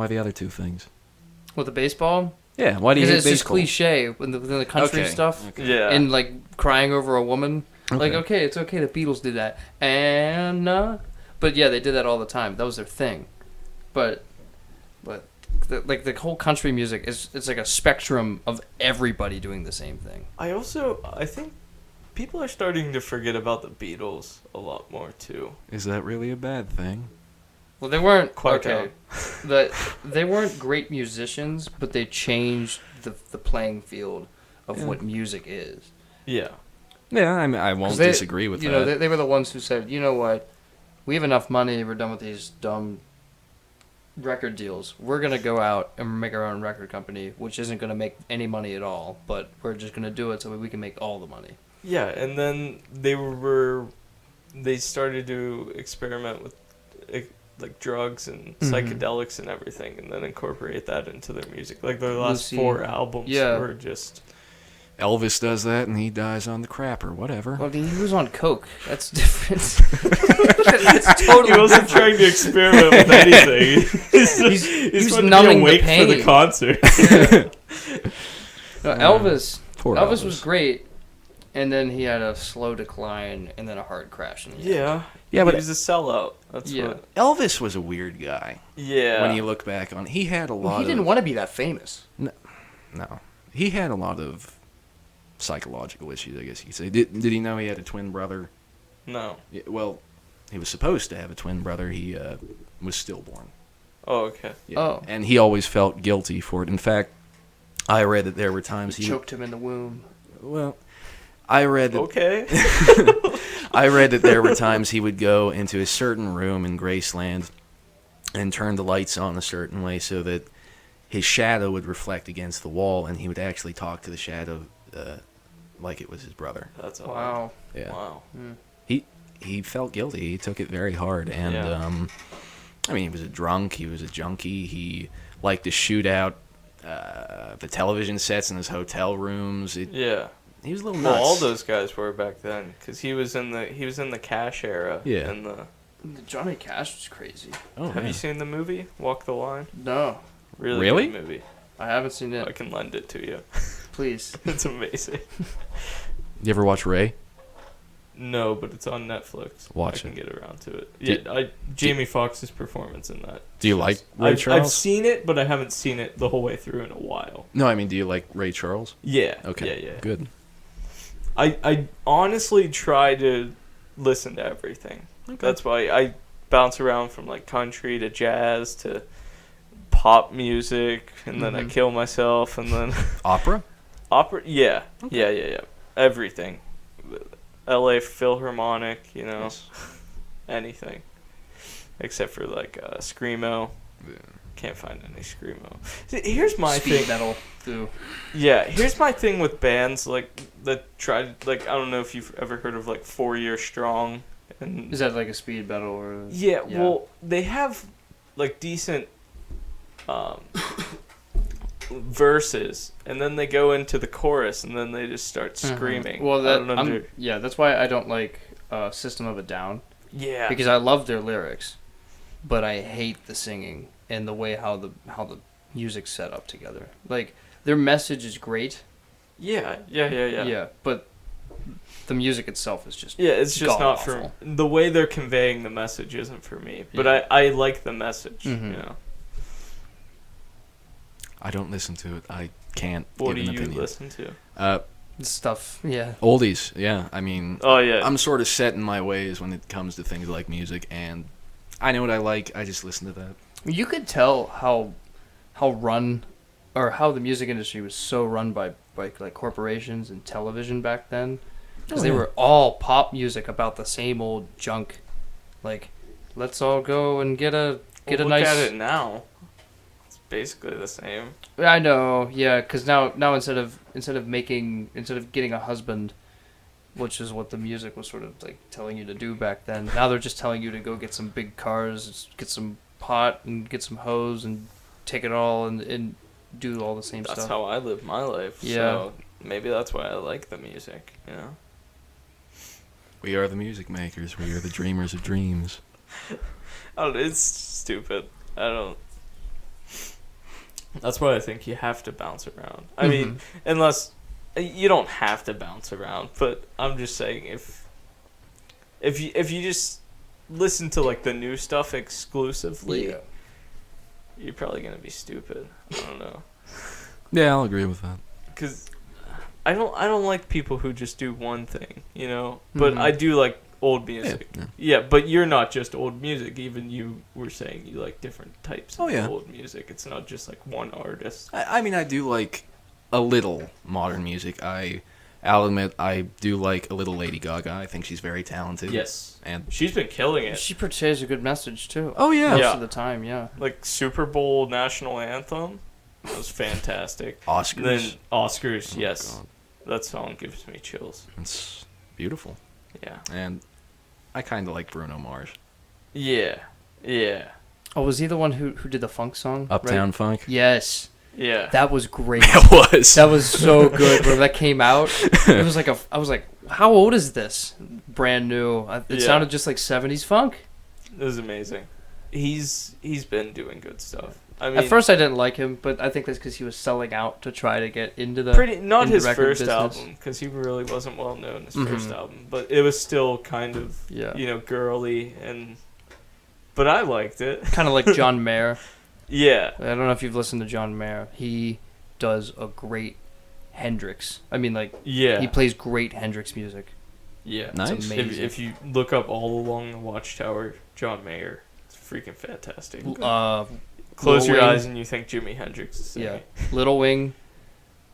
the other 2 things? With the baseball? Yeah, why do you hate Because it's just baseball? cliche within the country Okay, stuff. okay. Yeah. And crying over a woman. Okay. Okay, it's okay. The Beatles did that. But yeah, they did that all the time. That was their thing. But the whole country music it's like a spectrum of everybody doing the same thing. I think people are starting to forget about the Beatles a lot more too. Is that really a bad thing? Well, they weren't Quite okay. They weren't great musicians, but they changed the playing field of Yeah. what music is. Yeah. Yeah, I mean, I 'Cause won't they- disagree with you that. know, they were the ones who said, you know what, we have enough money, we're done with these dumb record deals. We're going to go out and make our own record company, which isn't going to make any money at all, but we're just going to do it so we can make all the money. Yeah, and then they started to experiment with drugs and Mhm. psychedelics and everything, and then incorporate that into their music. Their last Lucy. 4 albums Yeah. were just. Elvis does that and he dies on the crap or whatever. Well, he was on coke. That's different. That's totally He wasn't trying to experiment with anything. He's was supposed to be numbing the awake for the pain. concert. No, Elvis Poor Elvis was great, and then he had a slow decline and then a hard crash. In the end. Yeah, Yeah, but he was a sellout. That's Yeah. what. Elvis was a weird guy. Yeah. When you look back on it. He had a lot He didn't of... want to be that famous. No. He had a lot of psychological issues, I guess you could say. Did he know he had a twin brother? No. Yeah, well, he was supposed to have a twin brother. He was stillborn. Oh, okay. Yeah. Oh. And he always felt guilty for it. In fact, I read that there were times he choked him in the womb. Well, I read that Okay. I read that there were times he would go into a certain room in Graceland and turn the lights on a certain way so that his shadow would reflect against the wall, and he would actually talk to the shadow like it was his brother. That's odd. Wow. Yeah. Wow. He felt guilty. He took it very hard, and Yeah. I mean, he was a drunk. He was a junkie. He liked to shoot out the television sets in his hotel rooms. Yeah. He was a little nuts. Well, all those guys were back then, because he was in the Cash era. Yeah. And Johnny Cash was crazy. Oh, have yeah. you seen the movie Walk the Line? No, Really? Good movie. I haven't seen I it. can lend it to you. Please. It's amazing. You ever watch Ray? No, but it's on Netflix. Watch I can it. get around to it. Do- Yeah, Jamie Foxx's performance in that. Do you like Ray I've Charles? seen it, but I haven't seen it the whole way through in a while. No, I mean, do you like Ray Charles? Yeah. Okay. Yeah. Good. I honestly try to listen to everything. Okay. That's why I bounce around from like country to jazz to pop music, and then I Mhm. kill myself, and then Opera? opera. Yeah. Okay. Yeah. Everything. L.A. Philharmonic, Yes. anything, except for like screamo. Yeah. Can't find any screamo. See, here's my Speed thing. metal too. Yeah, here's my thing with bands like that try like I don't know if you've ever heard of like 4 Year Strong and Is that like a speed metal or? yeah, well they have like decent verses, and then they go into the chorus, and then they just start screaming. Well, I don't under- that's why I don't like System of a Down, yeah, because I love their lyrics, but I hate the singing and the way how the music's set up together. Like their message is great. yeah, But the music itself is just it's just not for god-awful. the way they're conveying the message isn't for me. But Yeah. I like the message. Mhm. You know, I don't listen to it. I can't what do give an you opinion. listen to? stuff. Yeah. Oldies, yeah. I mean, Oh yeah, I'm sort of set in my ways when it comes to things like music, and I know what I like. I just listen to that. You could tell how the music industry was so run by like corporations and television back then, because they were all pop music about the same old junk. Like, let's all go and get a look nice. at it now. It's basically the same. I know, yeah, because now instead of getting a husband, which is what the music was sort of like telling you to do back then, now they're just telling you to go get some big cars, get some pot and get some hose and take it all and do all the same That's stuff. how I live my life. Yeah. So maybe that's why I like the music. You know. We are the music makers. We are the dreamers of dreams. I don't know, it's stupid. I don't. That's why I think you have to bounce around. I mean, unless you don't have to bounce around, but I'm just saying if you just listen to like the new stuff exclusively, Yeah. you're probably gonna be stupid. I don't know, Yeah, I'll agree with that. because I don't like people who just do one thing, you know. But Mhm. I do like old music. Yeah. Yeah, but you're not just old music. Even you were saying you like different types Oh, of yeah. old music. It's not just like one artist. I mean, I do like a little modern music. I'll admit, I do like a little Lady Gaga. I think she's very talented. Yes. And She's been killing it. She portrays a good message too. oh yeah, Most Yeah. of the time, yeah. Like Super Bowl national anthem was fantastic. Oscars. And then Oscars, Oh, yes. God. That song gives me chills. It's beautiful, Yeah. and I kind of like Bruno Mars. Yeah. Yeah. Oh, was he the one who did the funk song? Uptown right? Funk. Yes. Yeah. That was great. It was. That was so good. When that came out, it was like I was like, how old is this? Brand new. It Yeah. sounded just like 70s funk. It was amazing. He's been doing good stuff. I mean, At first, I didn't like him, but I think that's because he was selling out to try to get into the not indie his record first business. album, because he really wasn't well known his first Mhm. album, but it was still kind of Yeah. girly, but I liked it. Kind of like John Mayer. Yeah. I don't know if you've listened to John Mayer. He does a great Hendrix. I mean, like, Yeah. he plays great Hendrix music. Yeah. Nice. It's amazing. If you look up All Along the Watchtower, John Mayer, it's freaking fantastic. Close Lil your Wayne. eyes and you think Jimi Hendrix is singing. Yeah. Little Wing.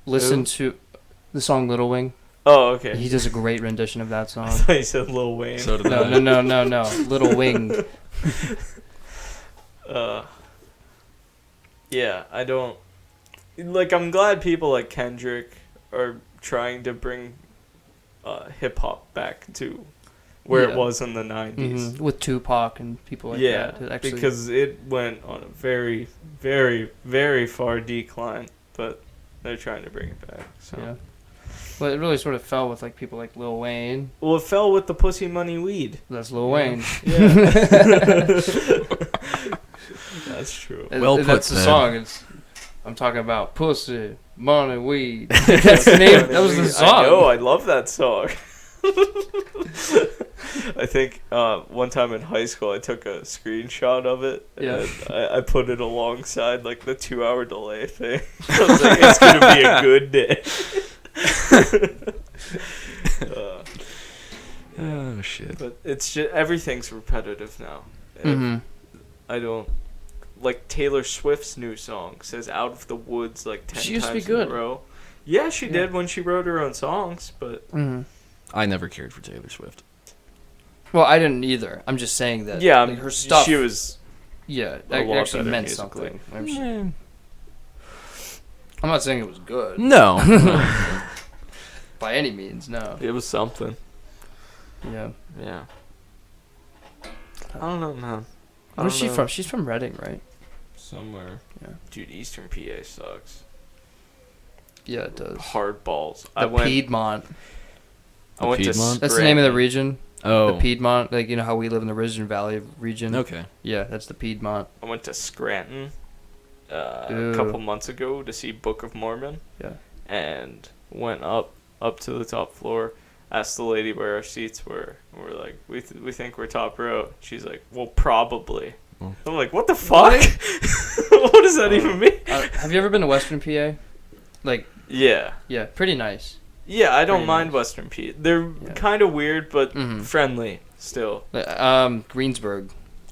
Listen to the song Little Wing. Oh, okay. He does a great rendition of that I song. thought you said Lil Wayne. So did No, I. no. Little Wing. Yeah, I don't... Like, I'm glad people like Kendrick are trying to bring hip-hop back to where Yeah. it was in the 90s. With Tupac and people like Yeah, that. Actually, because it went on a very, very, very far decline, but they're trying to bring it back. So. yeah. Well, it really sort of fell with like people like Lil Wayne. Well, it fell with the Pussy Money Weed. That's Lil Wayne. Yeah. That's true. Well put, That's the Zed. song. I'm talking about pussy, money, weed. That's the name. That was the song. I know. I love that song. I think one time in high school I took a screenshot of it Yeah. and I put it alongside like the 2-hour delay thing. I was like, it's gonna be a good day. Oh shit. But it's just everything's repetitive now. And I don't like Taylor Swift's new song says "Out of the Woods" like 10 She used to be times in good. a row. Yeah, she did when she wrote her own songs, but I never cared for Taylor Swift. Well, I didn't either. I'm just saying that. yeah, like, her stuff. She was Yeah, a it lot actually better meant musically. something. I'm not saying it was good No. by any means. No. It was something. Yeah. Yeah. I don't know, man. Where's she know. from? She's from Reading, right? Somewhere. Yeah. Dude, Eastern PA sucks. Yeah, it does. Hard balls. The Piedmont. I went to Piedmont? That's the name of the Scranton. region. Oh. The Piedmont. Like, you know how we live in the Ridge and Valley region? Okay. Yeah, that's the Piedmont. I went to Scranton a Ooh. couple months ago to see Book of Mormon. Yeah. And went up to the top floor, asked the lady where our seats were, and we're like, we think we're top row. She's like, well, probably. Oh. I'm like, what the fuck? What does that even mean? Have you ever been to Western PA? Like, Yeah. yeah, pretty nice. Yeah, I don't Pretty mind nice. Western PA. They're Yeah. kind of weird, but Mhm. friendly still. Greensburg,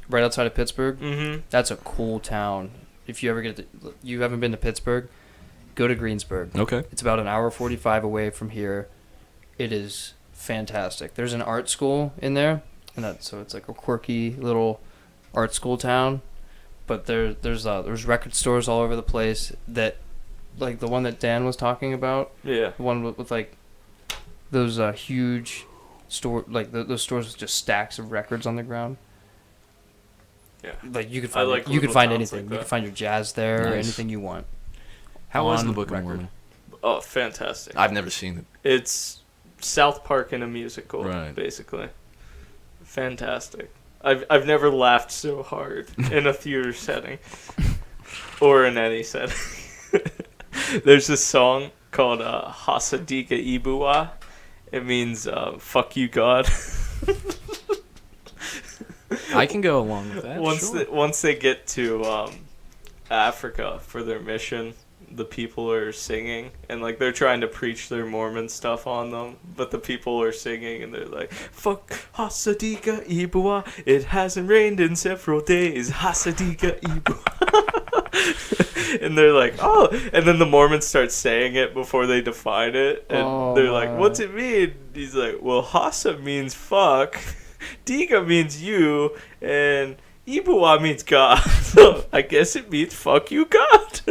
right outside of Pittsburgh. Mm-hmm. That's a cool town. If you ever you haven't been to Pittsburgh, go to Greensburg. Okay. It's about an hour 45 away from here. It is fantastic. There's an art school in there, and so it's like a quirky little art school town. But there's record stores all over the place that, like the one that Dan was talking about, Yeah. the one with like those huge store, like those stores with just stacks of records on the ground. Yeah. Like you could I find like you could little find towns anything. like you that. could find your jazz there or Nice. anything you want. How was On the Book of record. Mormon? Oh, fantastic. I've never seen it. It's South Park in a musical, Right. basically. Fantastic. I've never laughed so hard in a theater setting or in any setting. There's this song called Hasadika Ibua. It means fuck you, God. I can go along with that. Once they get to Africa for their mission, the people are singing and like they're trying to preach their Mormon stuff on them, but the people are singing and they're like, "Fuck Hasadika Ibua, it hasn't rained in several days. Hasadika Ibua." And they're like, "Oh," and then the Mormons start saying it before they define it, and Oh, they're like, my. "What's it mean?" He's like, "Well, Hasa means fuck, Diga means you, and Ibua means God. So I guess it means fuck you, God."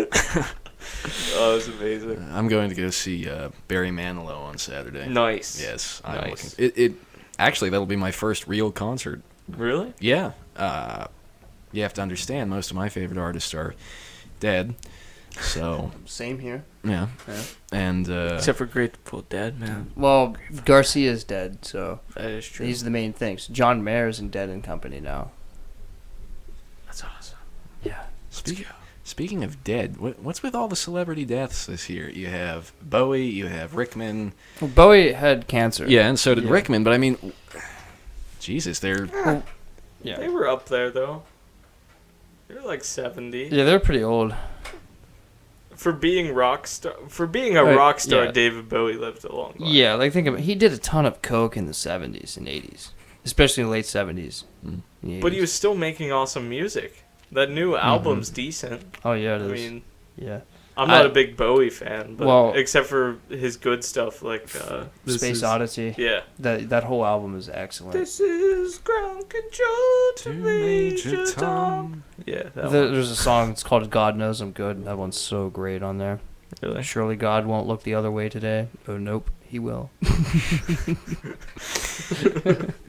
Oh, it was amazing. I'm going to go see Barry Manilow on Saturday. Nice. Yes, I'm Nice. looking. It actually that'll be my first real concert. Really? Yeah. You have to understand, most of my favorite artists are dead. So Same here. yeah, Yeah. and Except for Grateful Dead, man. Well, Garcia's dead, so That is true. he's the main thing. So John Mayer's in Dead and Company now. That's awesome. Yeah. Speaking of dead, what's with all the celebrity deaths this year? You have Bowie, you have Rickman. Well, Bowie had cancer. Yeah, and so did Yeah. Rickman. But I mean, Jesus, they're Yeah. They were up there, though. They were like 70. Yeah, they're pretty old. For being a rock star, yeah. David Bowie lived a long life. Yeah, like think of it. He did a ton of coke in the 70s and 80s, especially in the late 70s. But he was still making awesome music. That new album's decent. Oh yeah, it I is. mean, yeah. I'm not a big Bowie fan, but Well, except for his good stuff like Space Odyssey. Yeah. That whole album is excellent. This is ground control to Major Tom. Yeah, that one. There's a song. It's called "God Knows I'm Good." That one's so great on there. Really? Surely God won't look the other way today. Oh nope, He will.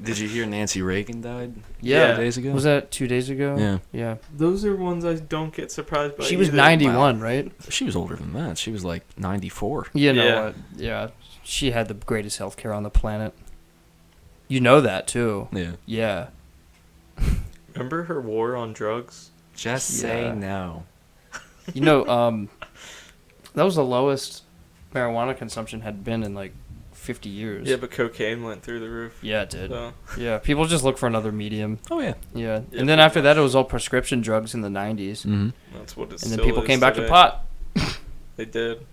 Did you hear Nancy Reagan died? Yeah. 2 days ago. Was that 2 days ago? Yeah. Yeah. Those are ones I don't get surprised by. She was either. 91, right? She was older than that. She was like 94. You know Yeah. what? Yeah. She had the greatest healthcare on the planet. You know that too. Yeah. Yeah. Remember her war on drugs? Just say no. You know, that was the lowest marijuana consumption had been in like 50 years. Yeah, but cocaine went through the roof. Yeah, it did. So. Yeah, people just look for another medium. Oh yeah. Yeah. Yeah, And then pretty after that, much. it was all prescription drugs in the 90s. Mm-hmm. That's what it And then still people is came back today. to pot. They did.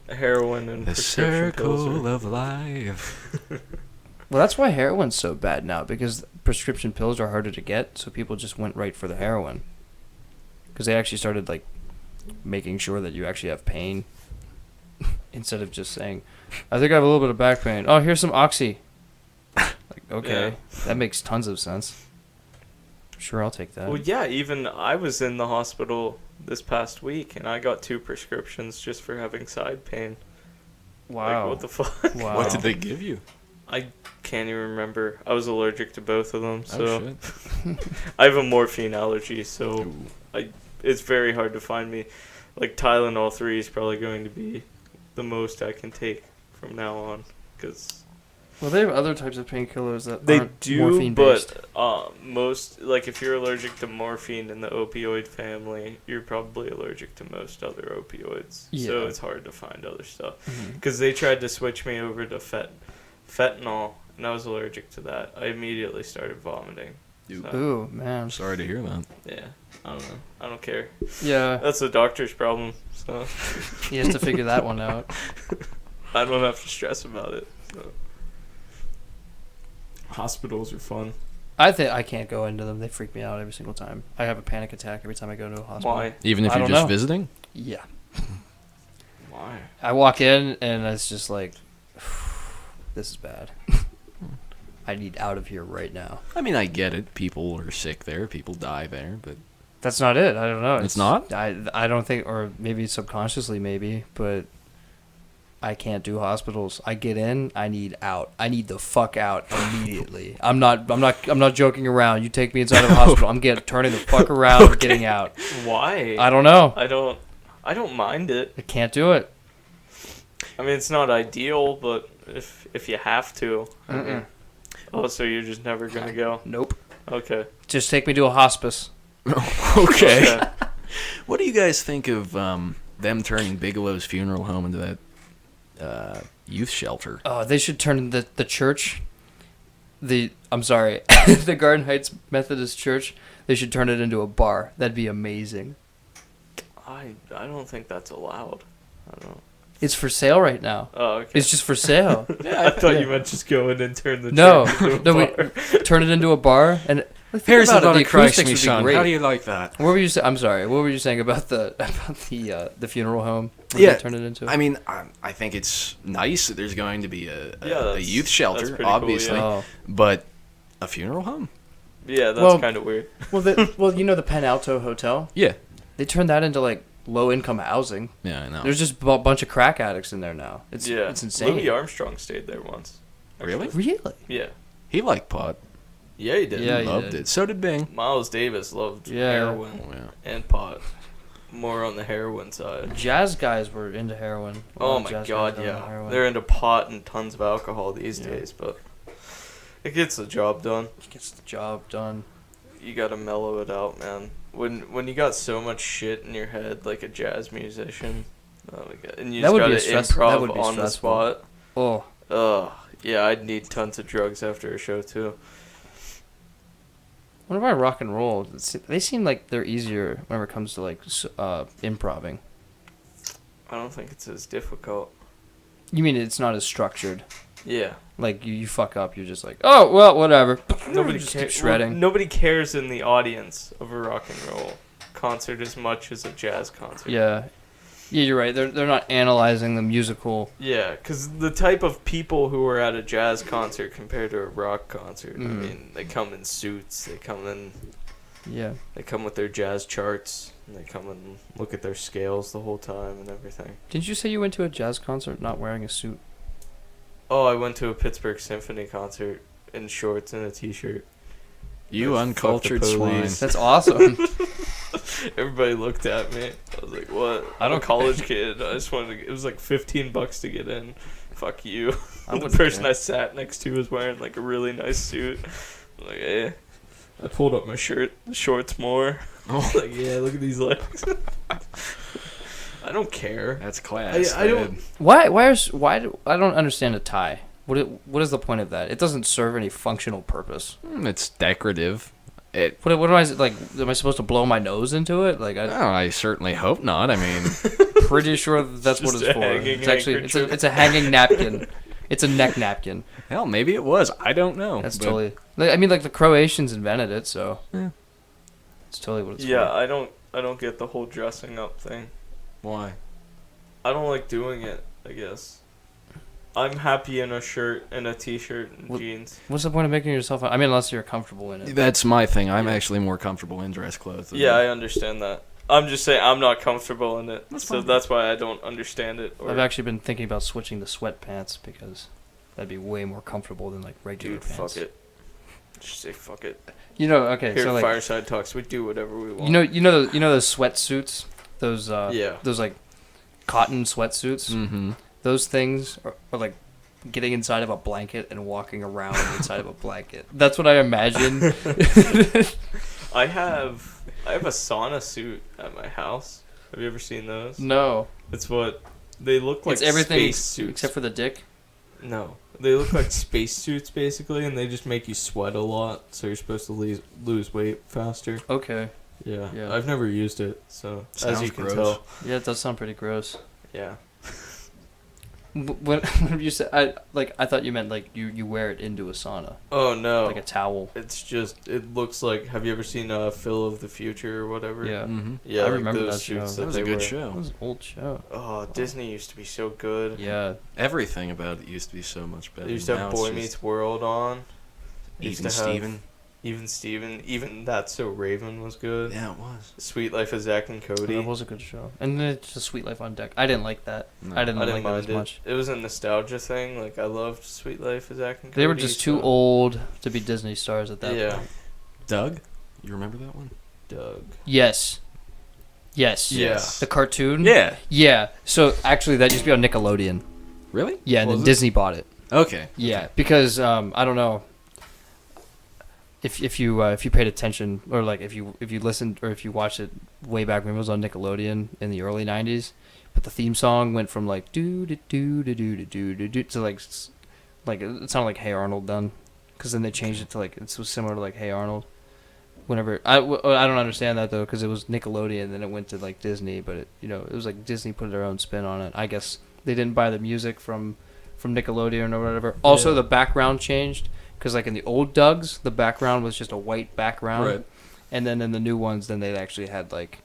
Heroin and The prescription pills. circle of life. Well, that's why heroin's so bad now, because prescription pills are harder to get, so people just went right for the heroin. Because they actually started, like, making sure that you actually have pain, instead of just saying, I think I have a little bit of back pain. Oh, here's some Oxy. Like, okay, that makes tons of sense. Sure, I'll take that. Well, yeah, even I was in the hospital this past week, and I got 2 prescriptions just for having side pain. Wow. Like, what the fuck? Wow. What did they give you? I can't even remember. I was allergic to both of them, so Oh shit. I have a morphine allergy, so Ooh. it's very hard to find me. Like Tylenol 3 is probably going to be the most I can take from now on, because Well, they have other types of painkillers that they aren't do. morphine-based. But most, like if you're allergic to morphine in the opioid family, you're probably allergic to most other opioids. Yeah. So it's hard to find other stuff. Mhm. Because they tried to switch me over to fentanyl, and I was allergic to that. I immediately started vomiting. Ooh. So, Ooh, man. I'm sorry to hear that. yeah, I don't know. I don't care. Yeah, That's the doctor's problem. So he has to figure that one out. I don't have to stress about it. So. Hospitals are fun. I think I can't go into them. They freak me out every single time. I have a panic attack every time I go to a hospital. Why? Even if I you're don't just know. visiting? Yeah. Why? I walk in and it's just like, this is bad. I need out of here right now. I mean, I get it. People are sick there. People die there. But That's not it. I don't know. It's not? I don't think, or maybe subconsciously maybe, but I can't do hospitals. I get in, I need out. I need the fuck out immediately. I'm not joking around. You take me inside of a hospital, I'm turning the fuck around and getting out. Why? I don't know. I don't mind it. I can't do it. I mean, it's not ideal, but if you have to. I mean, so you're just never gonna go. Nope. Okay. Just take me to a hospice. okay. What do you guys think of them turning Bigelow's funeral home into that youth shelter? They should turn the church. I'm sorry, the Garden Heights Methodist Church. They should turn it into a bar. That'd be amazing. I don't think that's allowed. I don't know. It's for sale right now. Oh, okay. It's just for sale. I thought you meant just go in and turn the No, church into a no, bar. we turn it into a bar and think Here's about the it, thought of Christ, acoustics me would be son. great. How do you like that? What were you? I'm sorry. What were you saying about the funeral home? What Yeah, they turn it into. I mean, I think it's nice that there's going to be a that's- youth that's shelter, pretty cool, obviously, yeah. Oh. but a funeral home? Yeah, that's Well- kind of weird. Well, you know the Pen Alto Hotel. Yeah. They turned that into like low income housing. Yeah, I know. There's just a bunch of crack addicts in there now. It's insane. Louis Armstrong stayed there once. Really? Really? Yeah. He liked pot. Yeah, he did. Yeah, He he loved did. it. So did Bing. Miles Davis loved Yeah. heroin Oh, yeah. and pot. More on the heroin side. Jazz guys were into heroin. A lot Oh of my jazz god, guys are into yeah. heroin. They're into pot and tons of alcohol these Yeah. days, but it gets the job done. Gets the job done. You gotta mellow it out, man. When you got so much shit in your head like a jazz musician, oh my god, and you That just would be gotta a stress- that improv would be on the stressful. spot. Oh, Ugh, yeah, I'd need tons of drugs after a show too. what about rock and roll? They seem like they're easier whenever it comes to like improving. I don't think it's as difficult. You mean it's not as structured? Yeah. Like you fuck up, you're just like, oh well, whatever. Nobody just cares. keep shredding. Well, nobody cares in the audience of a rock and roll concert as much as a jazz concert. Yeah, you're right. They're not analyzing the musical. Yeah, because the type of people who are at a jazz concert compared to a rock concert, I mean, they come in suits. They come with their jazz charts. And they come and look at their scales the whole time and everything. Didn't you say you went to a jazz concert not wearing a suit? Oh, I went to a Pittsburgh Symphony concert in shorts and a t-shirt. You uncultured Fuck the swine. police. That's awesome. Everybody looked at me. I was like, "What? I'm a college kid. I just wanted to." It was like $15 to get in. Fuck you. The person I sat next to was wearing like a really nice suit. I'm like, hey. I pulled up my shirt, the shorts more. Oh. Like, yeah, look at these legs. I don't care. That's class. I don't. dude. Why I don't understand a tie. What is the point of that? It doesn't serve any functional purpose. It's decorative. What am I like? Am I supposed to blow my nose into it? Like I certainly hope not. I mean, pretty sure that's what Just it's a for. hanging It's actually handkerchief. it's a hanging napkin. It's a neck napkin. hell, maybe it was. I don't know. That's but totally. I mean, like the Croatians invented it, so Yeah. it's totally what it's Yeah, for. I don't get the whole dressing up thing. Why? I don't like doing it, I guess. I'm happy in a shirt and a t-shirt and What- jeans. What's the point of making yourself? I mean, unless you're comfortable in it. That's my thing. I'm Yeah. actually more comfortable in dress clothes. Than Yeah, I understand that. I'm just saying I'm not comfortable in it. That's So fine. that's why I don't understand it. Or, I've actually been thinking about switching to sweatpants because that'd be way more comfortable than like regular dude, pants. fuck it. Just say fuck it. You know, okay, Here so at like Fireside Talks, we do whatever we want. you know those sweatsuits, those Yeah. those like cotton sweatsuits. Mm-hmm. Those things are like getting inside of a blanket and walking around inside of a blanket. That's what I imagine. I have a sauna suit at my house. Have you ever seen those? No, It's what they look like. it's everything space suits. except for the dick. No, they look like space suits basically, and they just make you sweat a lot. So you're supposed to lose weight faster. Okay, Yeah. Yeah. I've never used it, so as Sounds you can gross. tell, yeah, it does sound pretty gross. yeah. When you said I thought you meant like you wear it into a sauna, Oh no, like a towel. it's just it looks like. Have you ever seen Phil of the Future or whatever? Yeah. Mm-hmm. Yeah, I like remember those that show. suits That was a they good wear. That show. was an old show. Oh, Disney used to be so good. Yeah, Everything about it used to be so much better. They used to Now have it's Boy just Meets World on. They used Even to have Steven. Even Steven. Even That's So Raven was good. Yeah, it was. Sweet Life of Zack and Cody. that was a good show. And then it's just Sweet Life on Deck. I didn't like that. No. I didn't I like didn't it mind as it. much. It was a nostalgia thing. Like I loved Sweet Life of Zack and Cody. They were just too so- old to be Disney stars at that Yeah. point. Doug? You remember that one? Doug. Yes. Yes. Yeah. The cartoon? Yeah. Yeah. So actually that used to be on Nickelodeon. Really? Yeah, and Was then it? Disney bought it. Okay. Yeah, because I don't know if you paid attention or like if you listened or if you watched it way back when it was on Nickelodeon in the early '90s, but the theme song went from like do do do do do do do do to like it sounded like Hey Arnold then, because then they changed it to like it was similar to like Hey Arnold. Whenever I don't understand that though, because it was Nickelodeon then it went to like Disney, but it was like Disney put their own spin on it. I guess they didn't buy the music from Nickelodeon or whatever. Also, Yeah. the background changed because, like in the old Dougs, the background was just a white background, Right. and then in the new ones, then they actually had like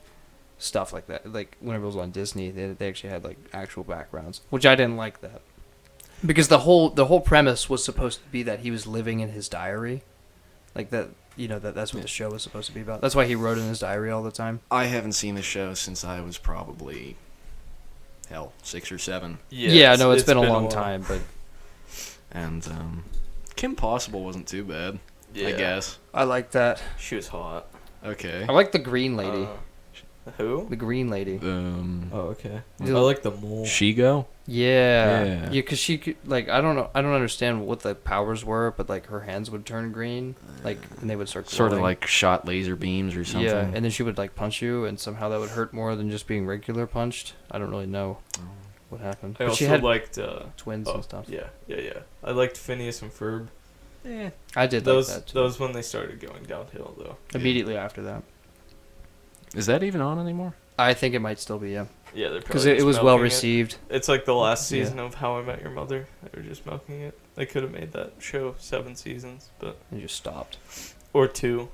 stuff like that. Like whenever it was on Disney, they actually had like actual backgrounds, which I didn't like that because the whole premise was supposed to be that he was living in his diary, like that. That's what the show was supposed to be about. That's why he wrote in his diary all the time. I haven't seen the show since I was probably, 6 or 7. Yeah, no, it's been a long while. time, but And Kim Possible wasn't too bad, Yeah. I guess. I like that. She was hot. Okay. I like the green lady. Who? The green lady. Oh, okay. I The- like the mole. Shigo? Yeah. Yeah. Yeah, because she could, like, I don't understand what the powers were, but, like, her hands would turn green, like, and they would start glowing. Sort of like shot laser beams or something. Yeah, and then she would, like, punch you, and somehow that would hurt more than just being regular punched. I don't really know what happened. I But also she had liked twins and stuff. Yeah. I liked Phineas and Ferb. I did Those like that, too. those when they started going downhill though. Immediately after that. Is that even on anymore? I think it might still be, yeah. Yeah, they're Because probably it was just well milking received. It's like the last Yeah. season of How I Met Your Mother. They were just milking it. They could have made that show 7 seasons, but And just stopped. or 2,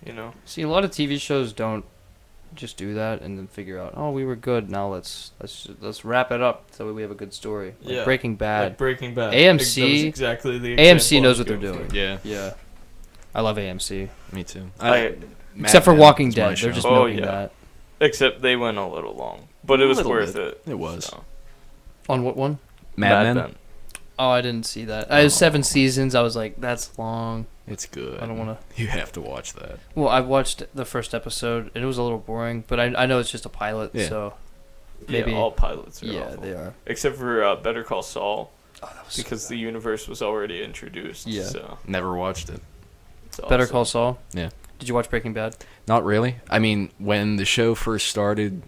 you know. See, a lot of TV shows don't just do that and then figure out, oh, we were good. Now let's wrap it up so we have a good story. Like Yeah. Breaking Bad. Like Breaking Bad. AMC That was exactly the AMC example I knows was what they're going doing. for. Yeah, Yeah, I love AMC. me too. I- Except for Mad Men Walking is my Dead, they're show. just Oh, milking yeah. that. Except they went a little long, but it was Little worth bit. it. It was. So. On what one? Mad Men. Oh, I didn't see that. I was 7 seasons. I was like, that's long. It's good. I don't want to. You have to watch that. Well, I watched the first episode, and it was a little boring, but I know it's just a pilot, Yeah. so Maybe maybe. all pilots are Yeah, awful. they are. Except for Better Call Saul, Oh, that was so because bad. the universe was already introduced. Yeah. So Never watched it. it's Better awesome. Call Saul. Yeah. Did you watch Breaking Bad? Not really. I mean, when the show first started,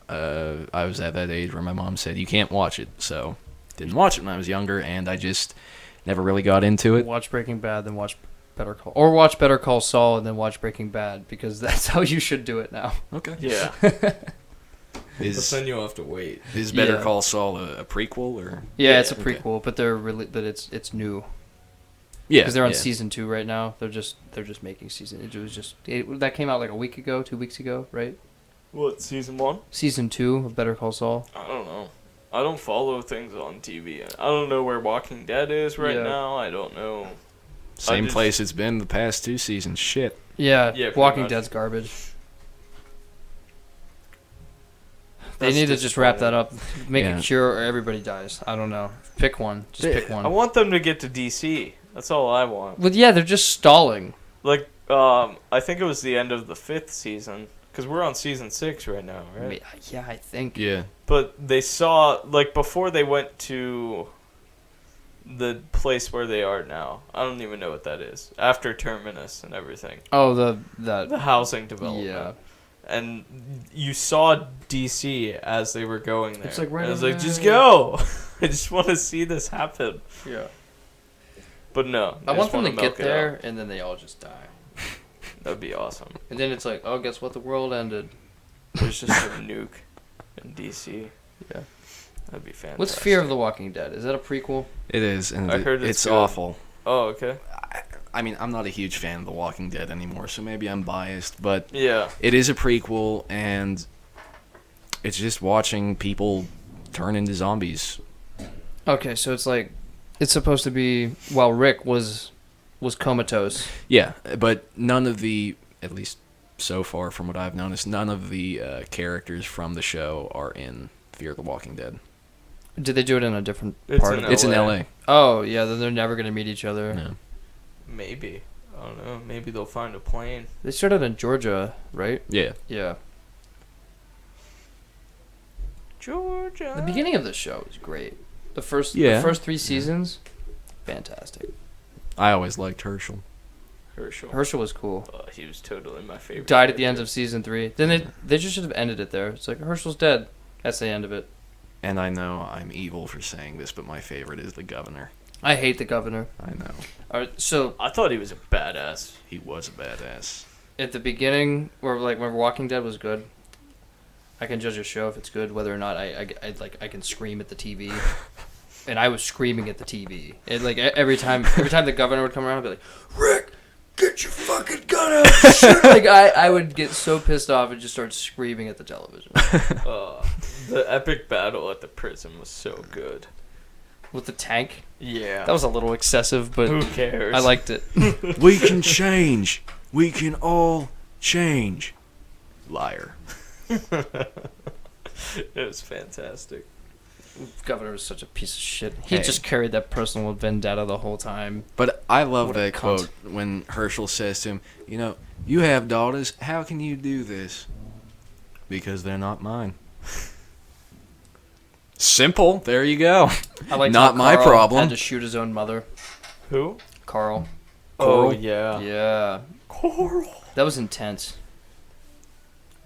I was at that age where my mom said you can't watch it, so didn't watch it when I was younger, and I just never really got into it. Watch Breaking Bad, then watch Better Call, or watch Better Call Saul and then watch Breaking Bad, because that's how you should do it now. Okay. Yeah. Is you'll have to wait. Better Yeah. Call Saul a prequel or? Yeah, it's a okay. prequel, but it's new Yeah, because they're on yeah. season 2 right now. They're just making season. That came out like a week ago, 2 weeks ago, right? What, season 1? Season 2 of Better Call Saul. I don't know. I don't follow things on TV. I don't know where Walking Dead is right Yeah. now. I don't know. Same just- place it's been the past 2 seasons. Shit. Yeah, Yeah, pretty Walking much. Dead's garbage. They That's need to just wrap that disappointing. up, make Yeah. a cure, or everybody dies. I don't know. Pick one. Just They- pick one. I want them to get to DC. That's all I want. But yeah, they're just stalling. Like, I think it was the end of the 5th season. Because we're on season 6 right now, right? Yeah, I think. Yeah. But they saw, like, before they went to the place where they are now. I don't even know what that is. After Terminus and everything. Oh, The that. housing development. Yeah. And you saw DC as they were going there. It's like right and I was over like, just there. go! I just want to see this happen. Yeah. But no. I they want just them to wanna get milk it there, out. and then they all just die. That'd be awesome. And then it's like, oh, guess what? The world ended. There's just a nuke in DC. Yeah. That'd be fantastic. What's Fear of the Walking Dead? Is that a prequel? It is, and I heard it's it's good. awful. Oh, okay. I mean, I'm not a huge fan of The Walking Dead anymore, so maybe I'm biased, but Yeah. it is a prequel, and it's just watching people turn into zombies. Okay, so it's like, it's supposed to be while Rick was comatose. Yeah, but none of the, at least so far from what I've noticed, none of the characters from the show are in Fear of the Walking Dead. Did they do it in a different It's part in of it? It's in LA. LA. Oh, yeah, then they're never going to meet each other. No. Maybe. I don't know. Maybe they'll find a plane. They started in Georgia, right? Yeah. Yeah. Georgia. The beginning of the show was great. The first 3 seasons, fantastic. I always liked Herschel. Herschel. Herschel was cool. He was totally my favorite. Died at the end character. of season 3. Then they just should have ended it there. It's like, Herschel's dead. That's the end of it. And I know I'm evil for saying this, but my favorite is the governor. I hate the governor. I know. All right, so I thought he was a badass. He was a badass. at the beginning, or like when Walking Dead was good, I can judge a show if it's good, whether or not I can scream at the TV. And I was screaming at the TV. And like every time the governor would come around, I'd be like, Rick, get your fucking gun out! Shoot! Like I would get so pissed off and just start screaming at the television. The epic battle at the prison was so good. With the tank, Yeah. that was a little excessive, but Who cares? I liked it. We can change. We can all change. Liar. It was fantastic. Governor was such a piece of shit. He Hey. just carried that personal vendetta the whole time. But I love What a that cunt. quote when Herschel says to him, you know, you have daughters. How can you do this? Because they're not mine. Simple. There you go. I liked Not how my Carl problem. Had to shoot his own mother. Who? Carl. Oh, Coral? yeah. Yeah, Coral. that was intense.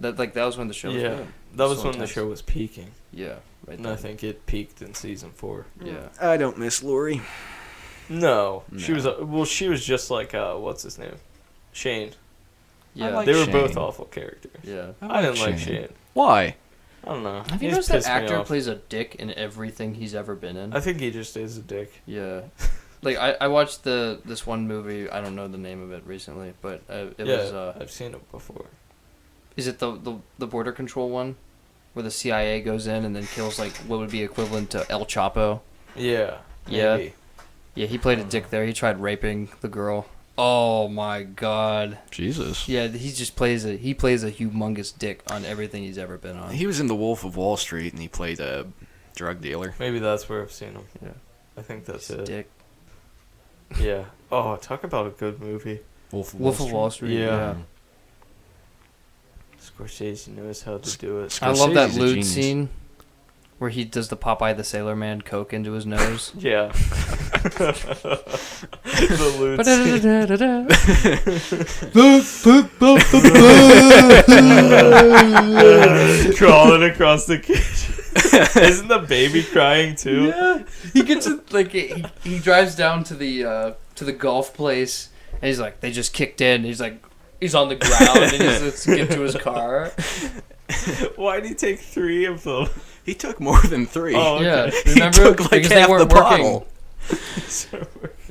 That was when the show was Yeah. good. That was So when the intense. show was peaking. Yeah, right And I there. think it peaked in season 4. Yeah. I don't miss Lori. No. She No. was she was just like what's his name? Shane. Yeah. like They were Shane. both awful characters. yeah. I didn't like Shane. Why? I don't know. Have you He's noticed that pissed me actor off. plays a dick in everything he's ever been in? I think he just is a dick. Yeah. Like, I watched this one movie, I don't know the name of it recently, but it was... I've seen it before. Is it the border control one? Where the CIA goes in and then kills, like, what would be equivalent to El Chapo? Yeah. Yeah. Maybe. Yeah, he played a dick there. He tried raping the girl. Oh, my God. Jesus. Yeah, he plays a humongous dick on everything he's ever been on. He was in The Wolf of Wall Street, and he played a drug dealer. Maybe that's where I've seen him. Yeah. I think that's He's a it. dick. Yeah. Oh, talk about a good movie. Wolf Wolf of Wall Street, yeah. Scorsese knows how to do it. I love that Scorsese's a lewd genius. scene where he does the Popeye the Sailor Man coke into his nose. Yeah. The lewd scene. Crawling across the kitchen. Isn't the baby crying too? Yeah, he gets it, like he drives down to the golf place, and he's like, they just kicked in. He's like, he's on the ground, and he's let's get to his car. Why'd he take 3 of them? He took more than 3. Oh, okay. Yeah, remember? He took like Because half they weren't the working. bottle.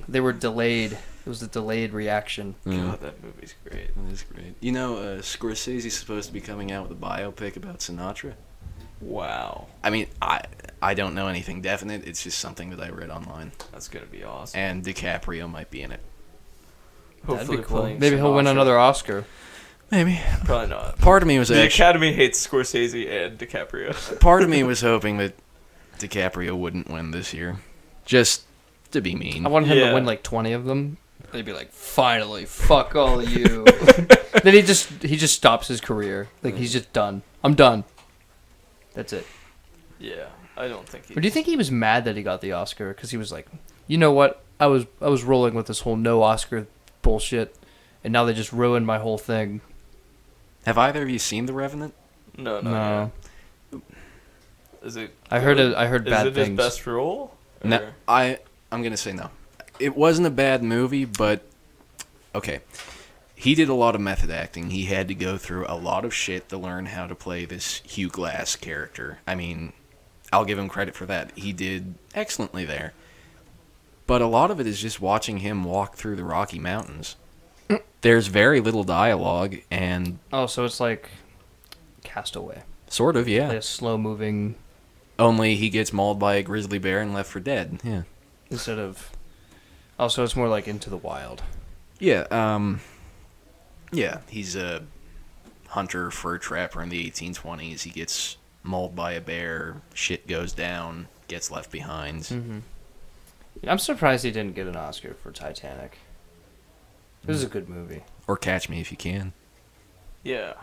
They were delayed. It was a delayed reaction. God, that movie's great. That is great. You know, Scorsese's supposed to be coming out with a biopic about Sinatra. Wow. I mean, I don't know anything definite. It's just something that I read online. That's gonna be awesome. And DiCaprio might be in it. That'd be cool. playing Maybe he'll win Sinatra. another Oscar. Maybe. Probably not. Part of me was The actually. Academy hates Scorsese and DiCaprio. Part of me was hoping that DiCaprio wouldn't win this year, just to be mean. I wanted him Yeah. to win like 20 of them. They'd be like, finally, fuck all of you. Then he just stops his career. Like, he's just done. I'm done. That's it. Yeah, I don't think he. Or do you think he was mad that he got the Oscar? Because he was like, you know what? I was rolling with this whole no Oscar bullshit, and now they just ruined my whole thing. Have either of you seen The Revenant? No. No. Is it? I heard good? I heard Is bad it things. his best role? No, Or- I'm gonna say no. It wasn't a bad movie, but okay. He did a lot of method acting. He had to go through a lot of shit to learn how to play this Hugh Glass character. I mean, I'll give him credit for that. He did excellently there. But a lot of it is just watching him walk through the Rocky Mountains. There's very little dialogue, and Oh, so it's like Castaway. sort of, yeah. Like a slow-moving Only he gets mauled by a grizzly bear and left for dead. Yeah. instead of... Oh, so it's more like Into the Wild. Yeah, yeah, he's a hunter, fur trapper in the 1820s. He gets mauled by a bear, shit goes down, gets left behind. Mm-hmm. I'm surprised he didn't get an Oscar for Titanic. It was a good movie. Or Catch Me If You Can. Yeah.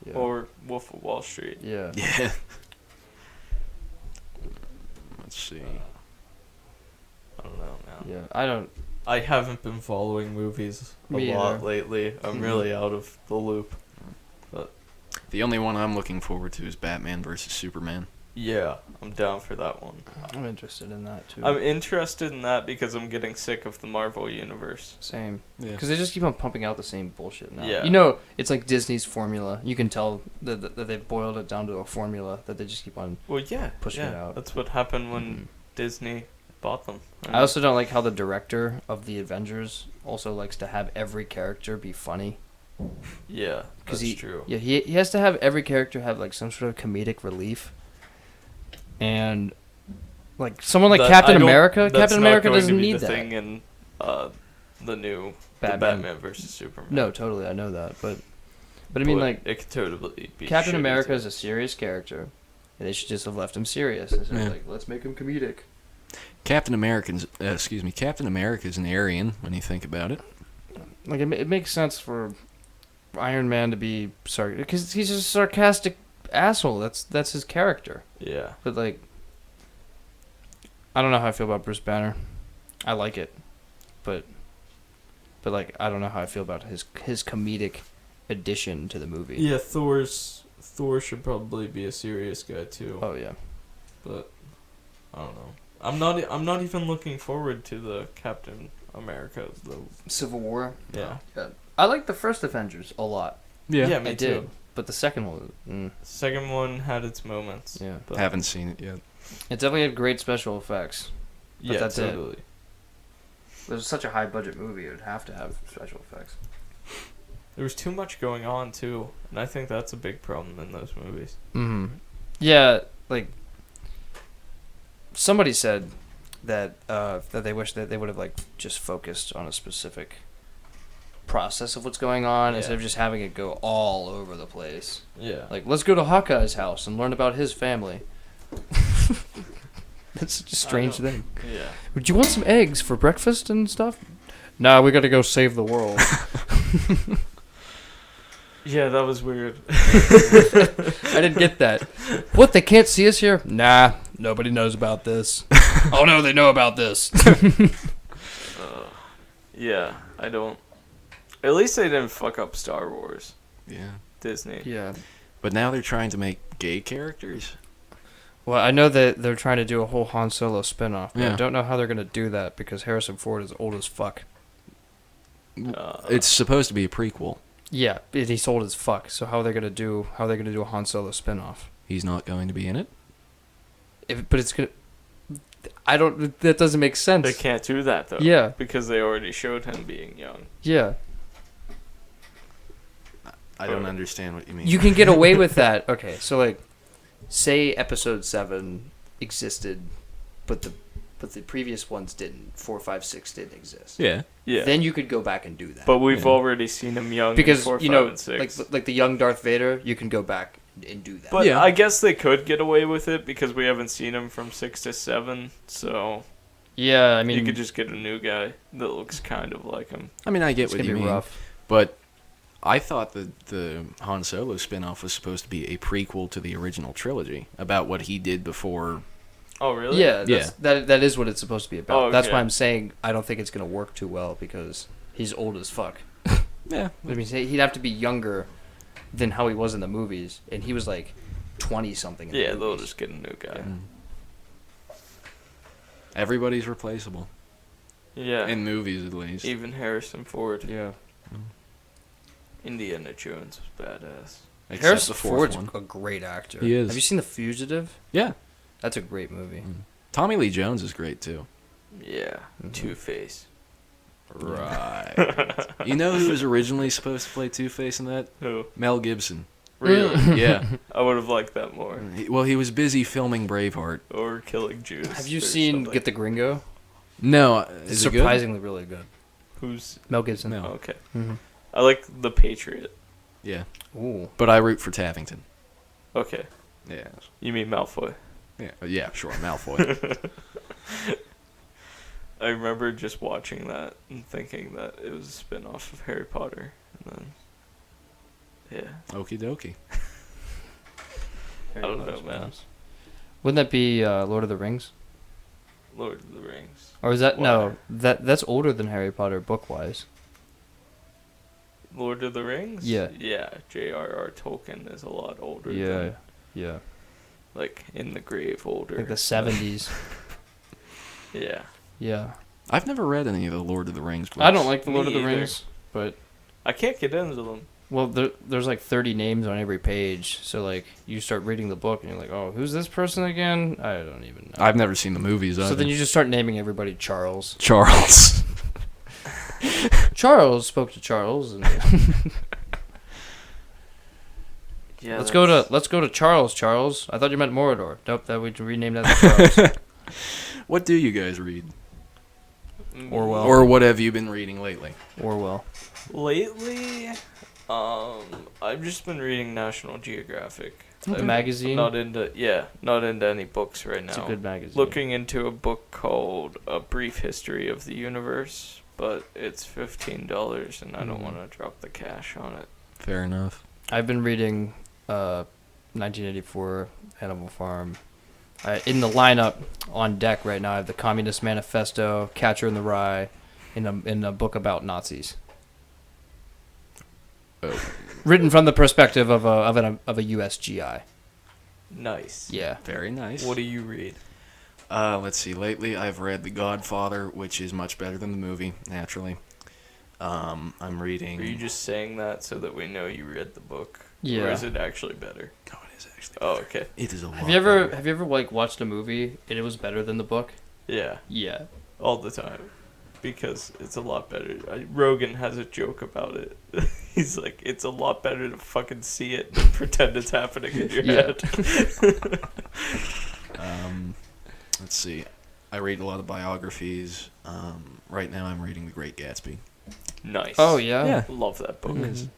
Yeah. Or Wolf of Wall Street. Yeah. Yeah. Let's see. I don't know now. Yeah. I don't... I haven't been following movies a Me lot either. lately. I'm Mhm. really out of the loop. The only one I'm looking forward to is Batman vs. Superman. Yeah, I'm down for that one. I'm interested in that, too. I'm interested in that because I'm getting sick of the Marvel universe. Same. Yeah. Because they just keep on pumping out the same bullshit now. Yeah. You know, it's like Disney's formula. You can tell that they've boiled it down to a formula that they just keep on... Well, yeah, Pushing it yeah. out. That's what happened when Mhm. Disney bought them. I also don't like how the director of the Avengers also likes to have every character be funny. Yeah, that's he, true. Yeah, he has to have every character have like some sort of comedic relief. And like someone like That- Captain I don't- America, that's Captain not America going to doesn't be need the that. thing in the new Batman versus Superman. No, totally, I know that, but I mean like it could totally be Captain shitty America too. is a serious character, and they should just have left him serious. Instead Yeah. of like, let's make him comedic. Captain America's an Aryan when you think about it. Like it makes sense for Iron Man to be sorry because he's just a sarcastic asshole. That's his character. Yeah. But like, I don't know how I feel about Bruce Banner. I like it, but like I don't know how I feel about his comedic addition to the movie. Yeah, Thor should probably be a serious guy too. Oh yeah. But I don't know. I'm not even looking forward to the Captain America. Civil War. Yeah. I like the first Avengers a lot. Yeah, I me did. too. but the second one, Second one had its moments. yeah, But Haven't seen it yet. it definitely had great special effects. yeah, that's it. totally. It was such a high budget movie; it would have to have special effects. There was too much going on too, and I think that's a big problem in those movies. Yeah, like somebody said that that they wish that they would have like just focused on a specific process of what's going on instead of just having it go all over the place. Yeah. Like, let's go to Hawkeye's house and learn about his family. That's such a strange thing. Yeah. Would you want some eggs for breakfast and stuff? Nah, we gotta go save the world. Yeah, that was weird. I didn't get that. What, they can't see us here? Nah, nobody knows about this. Oh no, they know about this. Yeah, I don't. At least they didn't fuck up Star Wars. Yeah. Disney. Yeah. But now they're trying to make gay characters. Well, I know that they're trying to do a whole Han Solo spinoff, but Yeah. I don't know how they're gonna do that because Harrison Ford is old as fuck. It's supposed to be a prequel. Yeah, he's old as fuck. So how are they gonna do a Han Solo spinoff? He's not going to be in it. But it's gonna. I don't. That doesn't make sense. They can't do that though. Yeah. Because they already showed him being young. Yeah. I don't understand what you mean. You can get away with that. Okay, so like, say Episode 7 existed, but the previous ones didn't. 4, 5, 6 didn't exist. Yeah. Yeah. Then you could go back and do that. But we've Yeah. already seen him young because in 4, 5, and 6. like the young Darth Vader, you can go back and do that. But Yeah. I guess they could get away with it because we haven't seen him from 6 to 7. So yeah, I mean, you could just get a new guy that looks kind of like him. I mean, I get it's what gonna you be mean. rough. But I thought that the Han Solo spinoff was supposed to be a prequel to the original trilogy about what he did before. Oh, really? Yeah, Yeah. that is what it's supposed to be about. Oh, That's okay. why I'm saying I don't think it's gonna work too well because he's old as fuck. Yeah. I mean, he'd have to be younger than how he was in the movies, and he was like 20 something. Yeah, they'll just get a new guy. Everybody's replaceable. Yeah. In movies, at least. Even Harrison Ford. Yeah. Indiana Jones was badass. Except Harrison the fourth Ford's one. a great actor. He is. Have you seen The Fugitive? Yeah. That's a great movie. Tommy Lee Jones is great, too. Yeah. Two-Face. Right. You know who was originally supposed to play Two-Face in that? Who? Mel Gibson. Really? Yeah. I would have liked that more. He was busy filming Braveheart. Or Killing Jews. Have you or seen something. Get the Gringo? No. It's Is it good? surprisingly really good. Who's... Mel Gibson. No. Okay. Mm-hmm. I like The Patriot. Yeah. Ooh. But I root for Taffington. Okay. Yeah. You mean Malfoy. Yeah, sure. Malfoy. I remember just watching that and thinking that it was a spin-off of Harry Potter. And then... Yeah. Okie dokie. I don't know, man. Wouldn't that be Lord of the Rings? Lord of the Rings. Or is that Why? no? That's older than Harry Potter book wise. Lord of the Rings? Yeah. Yeah. J.R.R. Tolkien is a lot older Yeah, than, yeah. like, in the grave older. Like the 70s. Yeah. Yeah. I've never read any of the Lord of the Rings books. I don't like the Me Lord of the either. Rings, but I can't get into them. well, there's like 30 names on every page. So like you start reading the book and you're like, oh, who's this person again? I don't even know. I've never seen the movies either. So then you just start naming everybody Charles. Charles. Charles spoke to Charles. And Yeah. let's go to Charles. Charles. I thought you meant Mordor. Nope, that we'd rename that to Charles. What do you guys read? Orwell. Or what have you been reading lately? Orwell. Lately, I've just been reading National Geographic. The I'm magazine. Not into any books right now. It's a good magazine. Looking into a book called A Brief History of the Universe, but it's $15 and I don't want to drop the cash on it. Fair enough. I've been reading 1984 Animal Farm. In the lineup on deck right now, I have the Communist Manifesto, Catcher in the Rye, in a book about Nazis. Oh. Written from the perspective of a U.S. GI. Nice. Yeah. Very nice. What do you read? Let's see. Lately, I've read The Godfather, which is much better than the movie, naturally. I'm reading... Are you just saying that so that we know you read the book? Yeah. Or is it actually better? No, it is actually. Oh, okay. It is a lot. Have you ever better. like watched a movie and it was better than the book? Yeah, Yeah. all the time. Because it's a lot better. Rogan has a joke about it. He's like, it's a lot better to fucking see it than pretend it's happening in your Yeah. head. Let's see. I read a lot of biographies. Right now, I'm reading The Great Gatsby. Nice. Oh yeah. Yeah. Love that book. Mhm. It's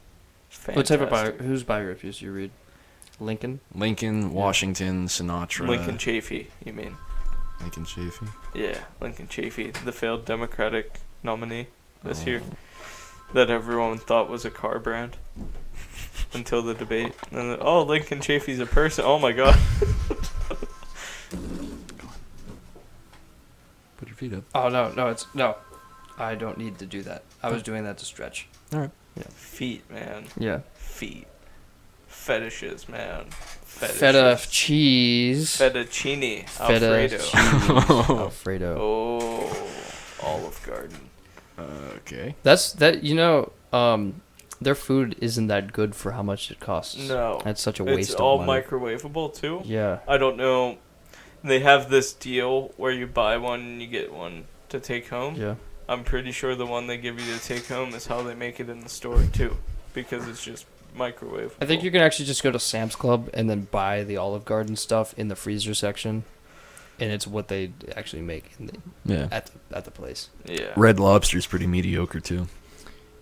What type of fantastic. whose biographies do you read? Lincoln. Lincoln, Washington, Sinatra. Lincoln Chafee, you mean? Lincoln Chafee. Yeah, Lincoln Chafee, the failed Democratic nominee this Oh. year that everyone thought was a car brand until the debate. And then, oh, Lincoln Chafee's a person. Oh my god. Put your feet up. Oh no. I don't need to do that. I was doing that to stretch. All right. Feet, man. Yeah. Feet. Fetishes, man. Fetishes. Feta cheese. Fettuccine Feta Alfredo. cheese. Alfredo. Oh, Olive Garden. Okay. Their food isn't that good for how much it costs. No. That's such a waste It's of all money. microwavable, too. Yeah. I don't know. They have this deal where you buy one and you get one to take home. Yeah. I'm pretty sure the one they give you to take home is how they make it in the store, too. Because it's just microwavable. I think you can actually just go to Sam's Club and then buy the Olive Garden stuff in the freezer section, and it's what they actually make Yeah. at the place. Yeah. Red Lobster's pretty mediocre too.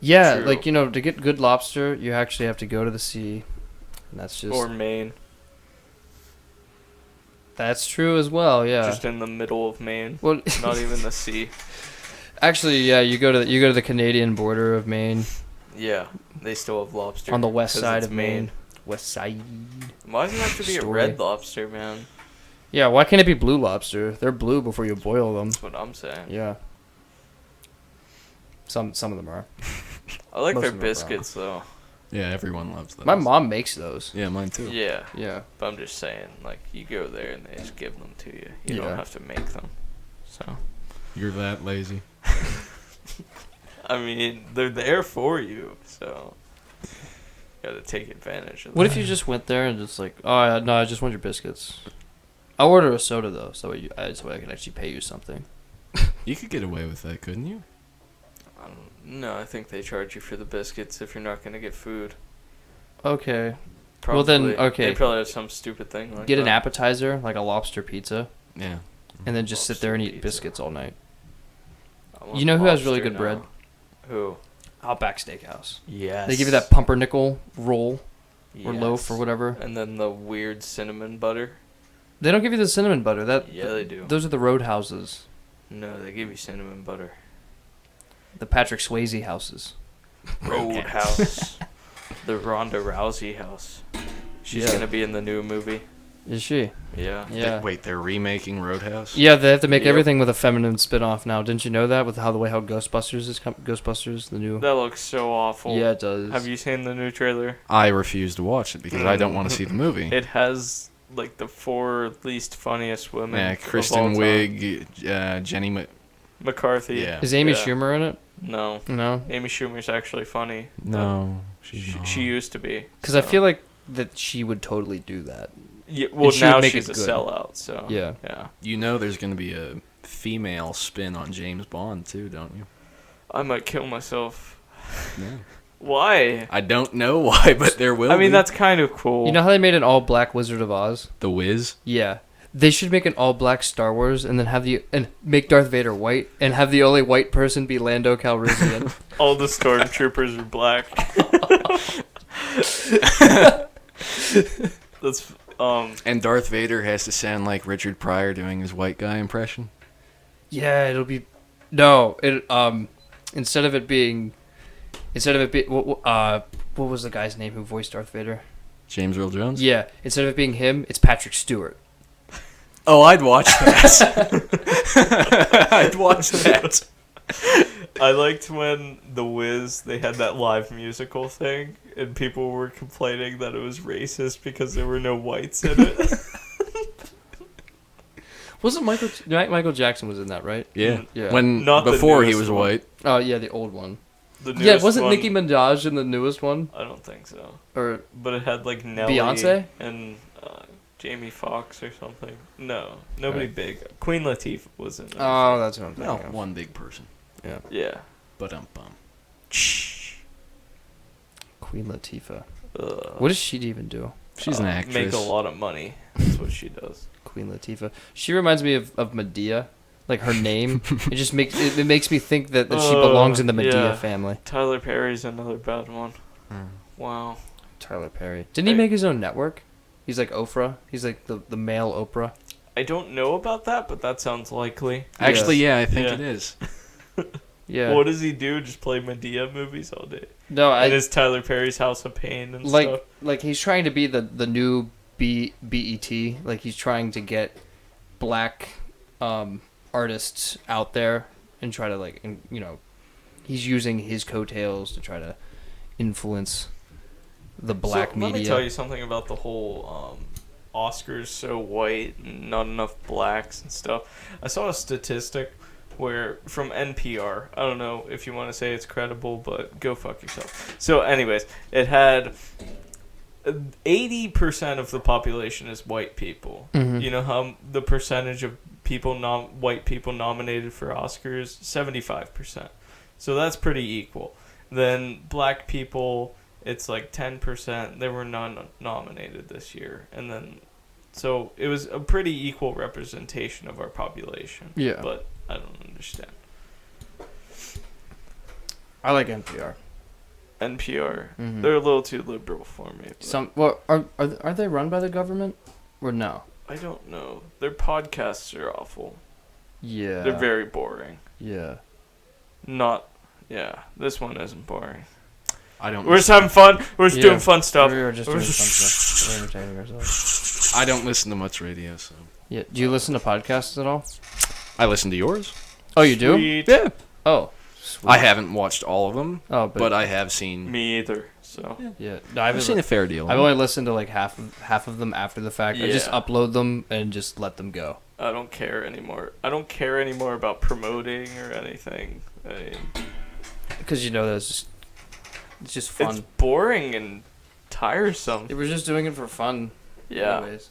Yeah, True. like to get good lobster, you actually have to go to the sea, and that's just Or Maine. that's true as well. Yeah. Just in the middle of Maine. Well, Not even the sea. actually, yeah, you go to the Canadian border of Maine Yeah. They still have lobster. on the west 'cause side it's of Maine. West side. Why does it have to be a Story. red lobster, man? Yeah, why can't it be blue lobster? They're blue before you boil them. That's what I'm saying. Yeah. Some of them are. I like Most their of them are brown. biscuits, though. Yeah, everyone loves those. My mom makes those. Yeah, mine too. Yeah. Yeah. But I'm just saying, like, you go there and they just give them to you. You Yeah. don't have to make them. So, You're that lazy. I mean, they're there for you, so you gotta take advantage of What that. if you just went there and just like, oh no, I just want your biscuits. I'll order a soda though, so I can actually pay you something. You could get away with that, couldn't you? No, I think they charge you for the biscuits if you're not gonna get food. Okay. Probably. Well, then, okay. They probably have some stupid thing like Get that. an appetizer, like a lobster pizza, Yeah. and then just sit there and eat Lobster pizza. biscuits all night. I want You know who has really lobster good bread? now. Who? Outback Steakhouse. Yes. They give you that pumpernickel roll or loaf Yes. or whatever. And then the weird cinnamon butter. They don't give you the cinnamon butter. Yeah, they do. Those are the Roadhouses, No, they give you cinnamon butter. the Patrick Swayze houses. Roadhouse. The Ronda Rousey house. She's Yeah. gonna be in the new movie. Is she? Yeah. Yeah. Wait, they're remaking Roadhouse? Yeah, they have to make Yep. everything with a feminine spin-off now. Didn't you know that with how Ghostbusters is Ghostbusters the new? That looks so awful. Yeah, it does. Have you seen the new trailer? I refuse to watch it because I don't want to see the movie. It has like the 4 least funniest women. Yeah, of all Kristen time. Wiig, Jenny. McCarthy. Yeah. Is Amy Yeah. Schumer in it? No. No, Amy Schumer's actually funny. No, She used to be. because I feel like that she would totally do that. Yeah, well, she would now make she's a it good. sellout, so. Yeah. Yeah. You know, there's going to be a female spin on James Bond too, don't you? I might kill myself. Yeah. Why? I don't know why, but there will. I mean, be. that's kind of cool. You know how they made an all-black Wizard of Oz? The Wiz. Yeah. They should make an all-black Star Wars and then make Darth Vader white and have the only white person be Lando Calrissian. All the stormtroopers are black. That's And Darth Vader has to sound like Richard Pryor doing his white guy impression. Yeah, it'll be no. It instead of it being what was the guy's name who voiced Darth Vader? James Earl Jones. Yeah, instead of it being him, it's Patrick Stewart. Oh, I'd watch that. I'd watch that. I liked when The Wiz, they had that live musical thing, and people were complaining that it was racist because there were no whites in it. Wasn't Michael Jackson was in that, right? Yeah. Yeah. When Not the before he newest was one. white. Oh yeah, the old one. The Yeah, newest wasn't one, Nicki Minaj in the newest one? I don't think so. Or But it had like Nelly Beyonce? and Jamie Foxx or something. No, nobody Right. big. Queen Latifah was in there. oh, that's what I'm Well, thinking. one big person. Yeah, Yeah. But Queen Latifah. Ugh. What does she even do? she's an actress. Make a lot of money. That's what she does. Queen Latifah. She reminds me of Medea. Like her name, it makes me think that she belongs in the Medea yeah. family. Tyler Perry's another bad one. Hmm. Wow. Tyler Perry. Didn't he make his own network? He's like Oprah. He's like the male Oprah. I don't know about that, but that sounds likely. Actually, yeah, I think Yeah. it is. Yeah. What does he do? Just play Medea movies all day? No, And is Tyler Perry's House of Pain and stuff? like he's trying to be the new BET. Like he's trying to get black artists out there and try to he's using his coattails to try to influence the black media. Let me tell you something about the whole Oscars so white and not enough blacks and stuff. I saw a statistic where from NPR. I don't know if you want to say it's credible, but go fuck yourself. So anyways, it had 80% of the population is white people. Mhm. You know how the percentage of white people nominated for Oscars? 75%. So that's pretty equal. Then black people, it's like 10%. They were none nominated this year. And then, so it was a pretty equal representation of our population. Yeah. But I don't understand. I like NPR. NPR, Mhm. they're a little too liberal for me. but Are they run by the government or no? I don't know. Their podcasts are awful. Yeah. They're very boring. Yeah. This one isn't boring. I don't. We're just having fun. We're just Yeah. doing fun stuff. We were just doing fun stuff. We're entertaining ourselves. I don't listen to much radio, so Yeah. Do you listen to podcasts at all? I listen to yours. Oh, you do? Sweet. Yeah. Oh. Sweet. I haven't watched all of them, Oh, but I have seen. Me either. So yeah. No, I've seen a fair deal. I've only listened to like half of them after the fact. I just Yeah. upload them and just let them go. I don't care anymore. I don't care anymore about promoting or anything. I mean, Because it's just fun. it's boring and tiresome. We're just doing it for fun. Yeah, Anyways.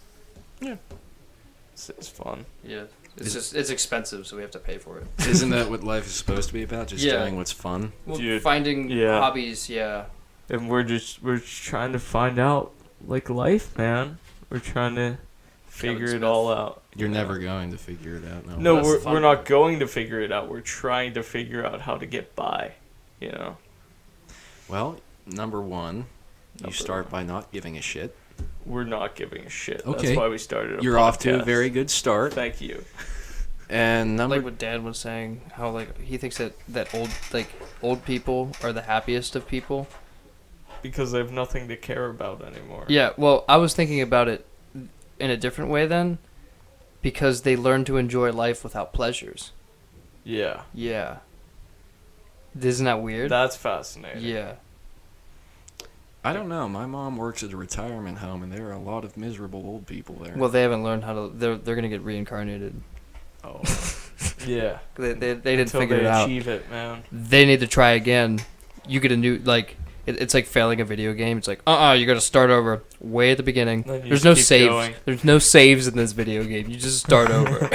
it's fun. Yeah. It's expensive, so we have to pay for it. Isn't that what life is supposed to be about? Just Yeah. doing what's fun. Well, Dude, finding yeah. hobbies, yeah. And we're just trying to find out like life, man. We're trying to figure Kevin it Smith. all out. You're never going to figure it out. No, that's the fun we're not part. going to figure it out. We're trying to figure out how to get by. You know. Well, number one, you Number start by not giving a shit. We're not giving a shit. Okay. That's why we started a You're off to a podcast. very good start. Thank you. And number Like what Dad was saying, how like he thinks that old people are the happiest of people. Because they have nothing to care about anymore. Yeah, well, I was thinking about it in a different way then, because they learn to enjoy life without pleasures. Yeah. Yeah. Isn't that weird? That's fascinating. Yeah. I don't know. My mom works at a retirement home, and there are a lot of miserable old people there. Well, they haven't learned how to. They're gonna get reincarnated. Oh, Yeah. They didn't Until figure they it out. achieve it, man. They need to try again. You get a new it's like failing a video game. It's like you got to start over way at the beginning. Then you There's just no keep saves. going. There's no saves in this video game. You just start over.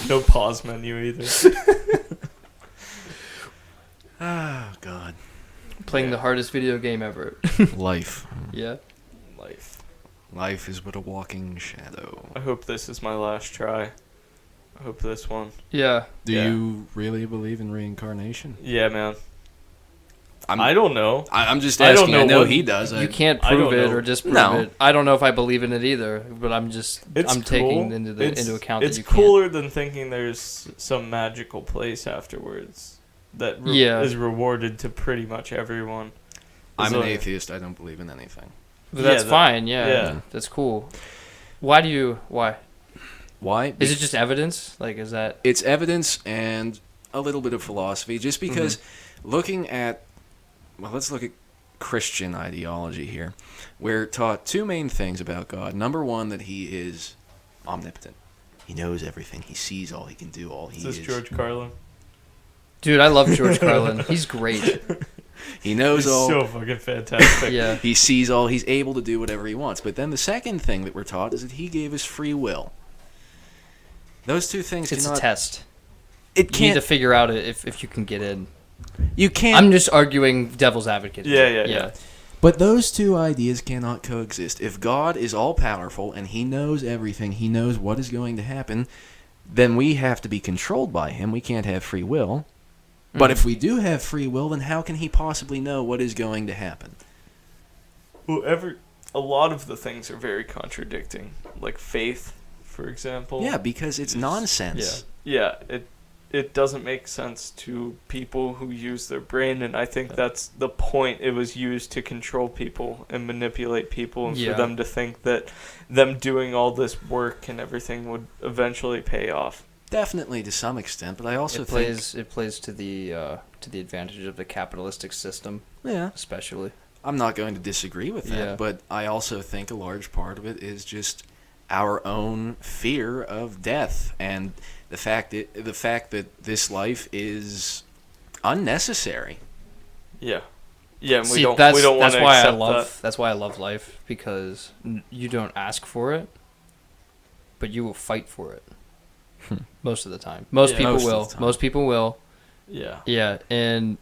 No pause menu either. oh God. Playing the hardest video game ever. Life. Yeah. Life. Life is but a walking shadow. I hope this is my last try. I hope this one. Yeah. Do Yeah. you really believe in reincarnation? Yeah, man. I'm I don't know. I'm just I don't asking. know I know what- he does. You can't I prove don't it know. or disprove No. it. I don't know if I believe in it either, but I'm It's taking cool. into account It's that you cooler than thinking there's some magical place afterwards that Yeah. is rewarded to pretty much everyone. I'm So- an atheist. I don't believe in anything. But that's Yeah, fine. Yeah. yeah. That's cool. Why? Why? Is it just evidence? Like, is that? It's evidence and a little bit of philosophy. Just because looking at, well, let's look at Christian ideology here. We're taught two main things about God. Number one, that he is omnipotent. He knows everything. He sees all. He can do all. He Is this is. George Carlin? Dude, I love George Carlin. He's great. He knows It's all. so fucking fantastic. Yeah. He sees all. He's able to do whatever he wants. But then the second thing that we're taught is that he gave us free will. Those two things It's cannot. a test. It You need can't. to figure out if you can get in. You can't. I'm just arguing devil's advocate. Yeah. But those two ideas cannot coexist. If God is all-powerful and he knows everything, he knows what is going to happen, then we have to be controlled by him. We can't have free will. But if we do have free will, then how can he possibly know what is going to happen? Well, a lot of the things are very contradicting. Like faith, for example. Yeah, because it's nonsense. Yeah, it doesn't make sense to people who use their brain, and I think that's the point. It was used to control people and manipulate people, and for them to think that them doing all this work and everything would eventually pay off. Definitely to some extent, but I also think... It plays to the advantage of the capitalistic system, Yeah. especially. I'm not going to disagree with that, Yeah. but I also think a large part of it is just our own fear of death and the fact that this life is unnecessary. Yeah, and See, we don't want that's to why accept I love that. that's why I love life, because you don't ask for it, but you will fight for it. Most of the time, most Yeah. people Most of will. the time. Most people will. Yeah. Yeah, and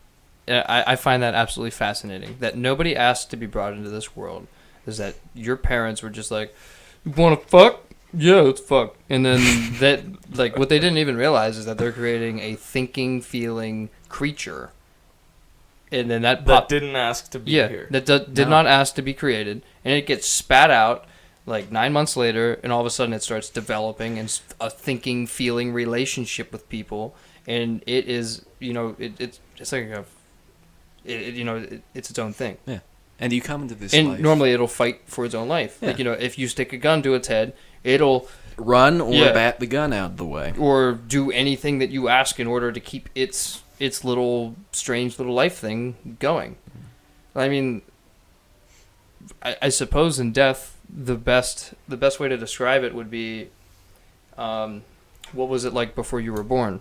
I find that absolutely fascinating. That nobody asked to be brought into this world. Is that your parents were just like, "You want to fuck? Yeah, let's fuck." And then that, like, what they didn't even realize is that they're creating a thinking, feeling creature. And then that Didn't ask to be yeah, here. that did not ask to be created, and it gets spat out like 9 months later, and all of a sudden it starts developing and a thinking, feeling relationship with people, and it is, it's like it's its own thing. Yeah. And you come into this And life... normally it'll fight for its own life. Yeah. Like, if you stick a gun to its head, it'll run or Yeah. bat the gun out of the way. or do anything that you ask in order to keep its little strange little life thing going. I mean, I suppose in death, the best way to describe it would be, what was it like before you were born?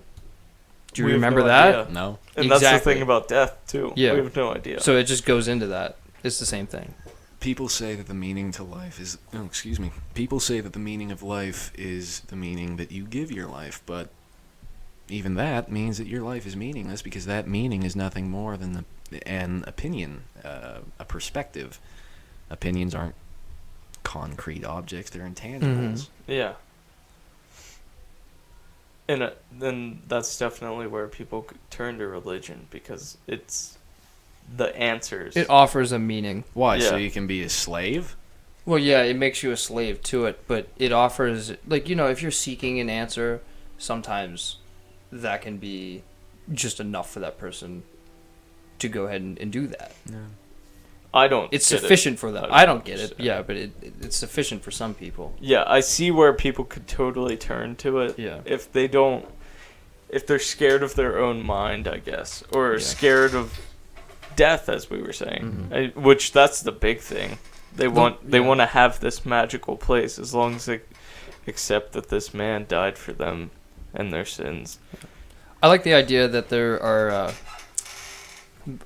Do you We have remember no that? idea. No. And that's the Exactly. thing about death, too. Yeah. We have no idea. So it just goes into that. It's the same thing. People say that the meaning to life is... Oh, excuse me. People say that the meaning of life is the meaning that you give your life, but even that means that your life is meaningless because that meaning is nothing more than an opinion, a perspective. Opinions aren't concrete objects, they're intangibles. Yeah. And then that's definitely where people turn to religion, because it's the answers. It offers a meaning. Why? So Yeah. you can be a slave? Well, yeah, it makes you a slave to it, but it offers, like, if you're seeking an answer, sometimes that can be just enough for that person to go ahead and do that. No. I don't. It's get sufficient it. for them. I I don't get it. understand. Yeah, but it's sufficient for some people. Yeah, I see where people could totally turn to it. Yeah. If they're scared of their own mind, I guess, or Yeah. scared of death, as we were saying, Mhm. which that's the big thing. They want yeah. to have this magical place, as long as they accept that this man died for them and their sins. I like the idea that there are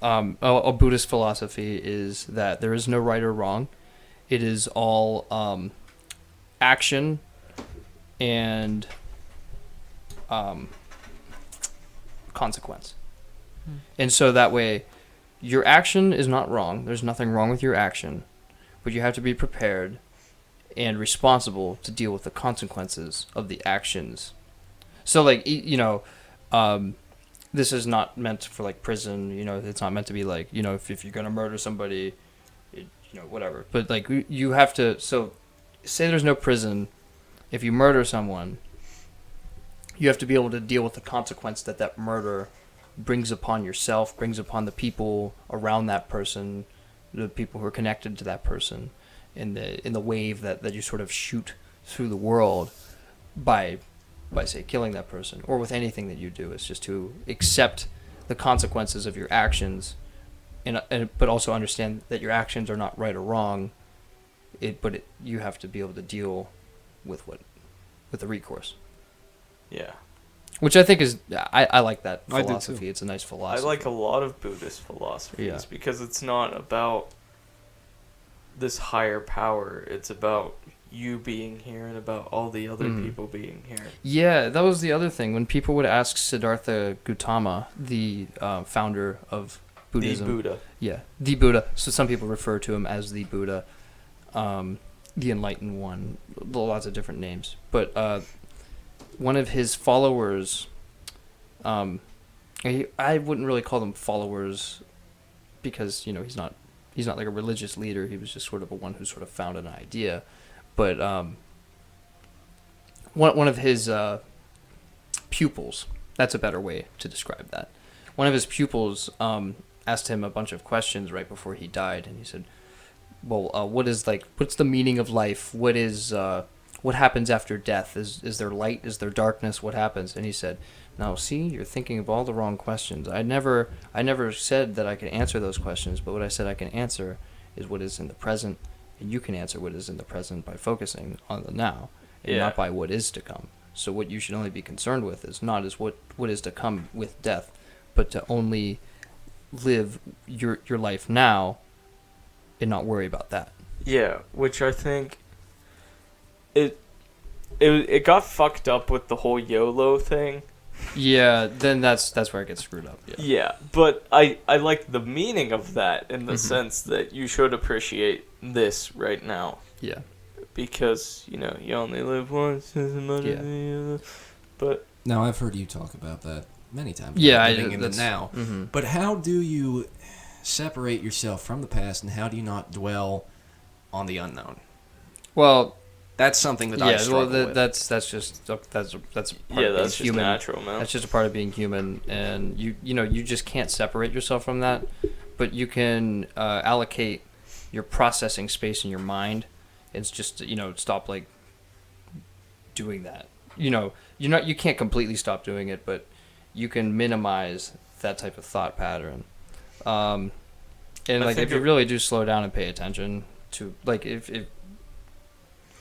a Buddhist philosophy is that there is no right or wrong. It is all action and consequence. And so that way, your action is not wrong. There's nothing wrong with your action, but you have to be prepared and responsible to deal with the consequences of the actions. So, like, this is not meant for, like, prison. It's not meant to be like, if you're gonna murder somebody, whatever. But, like, you have to. So, say there's no prison. If you murder someone, you have to be able to deal with the consequence that murder brings upon yourself, brings upon the people around that person, the people who are connected to that person, in the wave that you sort of shoot through the world by say killing that person, or with anything that you do. It's just to accept the consequences of your actions, but also understand that your actions are not right or wrong. You have to be able to deal with the recourse. Yeah. Which I think is, I like that I do philosophy. too. It's a nice I philosophy. like a lot of Buddhist philosophies because it's not about this higher power. It's about you being here and about all the other people being here. Yeah, that was the other thing. When people would ask Siddhartha Gautama, the founder of Buddhism. The Buddha. Yeah, the Buddha. So some people refer to him as the Buddha, the Enlightened One. Lots of different names. But one of his followers, I wouldn't really call them followers because, you know, he's not like a religious leader. He was just sort of a one who sort of found an idea. But one of his pupils, that's a better way to describe that. One of his pupils asked him a bunch of questions right before he died, and he said, well, what's the meaning of life? What happens after death? Is there light? Is there darkness? What happens? And he said, no, see, you're thinking of all the wrong questions. I never said that I could answer those questions, but what I said I can answer is what is in the present, and you can answer what is in the present by focusing on the now, and not by what is to come. So what you should only be concerned with is not is what is to come with death, but to only live your life now and not worry about that. Yeah, which I think it got fucked up with the whole YOLO thing. Yeah, then that's where it gets screwed up. Yeah, but I like the meaning of that in the sense that you should appreciate this right now. Yeah. Because, you know, you only live once. But Now, I've heard you talk about that many times. Yeah, living in the now. Mm-hmm. But how do you separate yourself from the past, and how do you not dwell on the unknown? Well, that's something that I struggle with. That's just part of being that's just human. natural, man. That's just a part of being human, and you just can't separate yourself from that. But you can allocate your processing space in your mind. It's just stop like doing that. You can't completely stop doing it, but you can minimize that type of thought pattern. And like if you really do slow down and pay attention to like if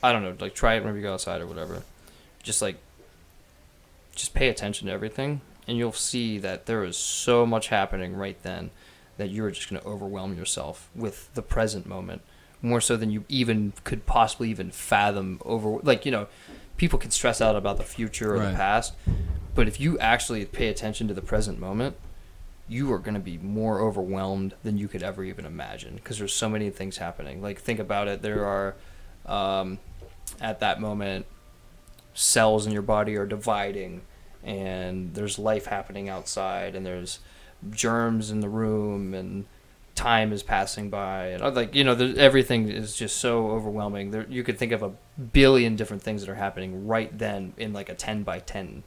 I don't know, like try it whenever you go outside or whatever. Just pay attention to everything, and you'll see that there is so much happening right then that you're just going to overwhelm yourself with the present moment, more so than you even could possibly even fathom people can stress out about the future or the past, but if you actually pay attention to the present moment, you are going to be more overwhelmed than you could ever even imagine because there's so many things happening. Like, think about it. There are, at that moment, cells in your body are dividing, and there's life happening outside, and there's germs in the room, and time is passing by, and everything is just so overwhelming. You could think of a billion different things that are happening right then in like a 10 by 10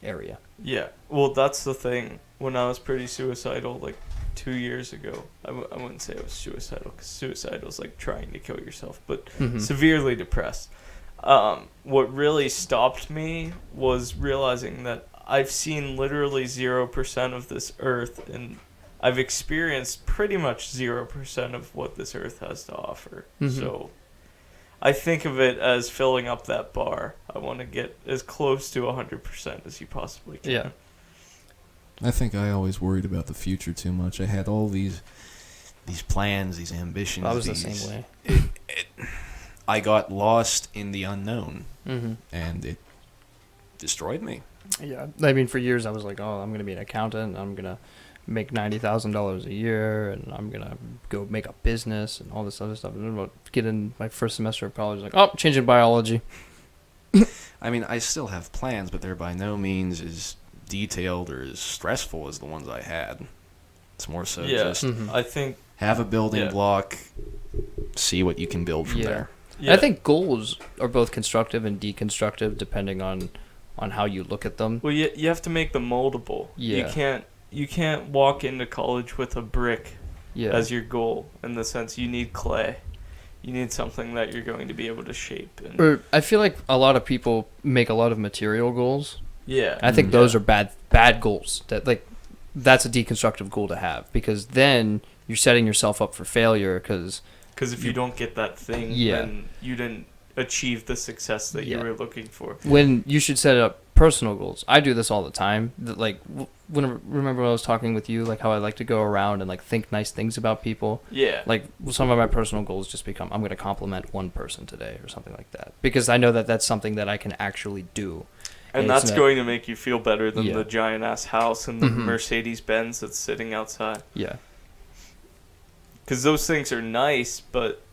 area. Yeah. Well, that's the thing. When I was pretty suicidal, like 2 years ago, I wouldn't say I was suicidal, because suicidal is like trying to kill yourself, but severely depressed. What really stopped me was realizing that I've seen literally 0% of this earth, and I've experienced pretty much 0% of what this earth has to offer. So I think of it as filling up that bar. I want to get as close to 100% as you possibly can. Yeah. I think I always worried about the future too much. I had all these plans, these ambitions. I was the same way. I got lost in the unknown, and it destroyed me. Yeah. I mean, for years I was like, oh, I'm going to be an accountant. I'm going to make $90,000 a year, and I'm going to go make a business and all this other stuff. And then get in my first semester of college, like, oh, changing biology. I mean, I still have plans, but they're by no means as detailed or as stressful as the ones I had. It's more so just I think have a building block, see what you can build from there. Yeah. I think goals are both constructive and deconstructive depending on how you look at them. Well, you have to make them moldable. Yeah. You can't walk into college with a brick as your goal, in the sense you need clay. You need something that you're going to be able to shape. Or I feel like a lot of people make a lot of material goals. Yeah. I think those are bad goals. That's a deconstructive goal to have, because then you're setting yourself up for failure, because if you don't get that thing, then you didn't achieve the success that you were looking for. When you should set up personal goals, I do this all the time. Like, remember when I was talking with you, like how I like to go around and like think nice things about people. Yeah. Like some of my personal goals just become, I'm going to compliment one person today or something like that, because I know that that's something that I can actually do. And that's going to make you feel better than Yeah. the giant ass house and the Mhm. Mercedes Benz that's sitting outside. Yeah. Because those things are nice, but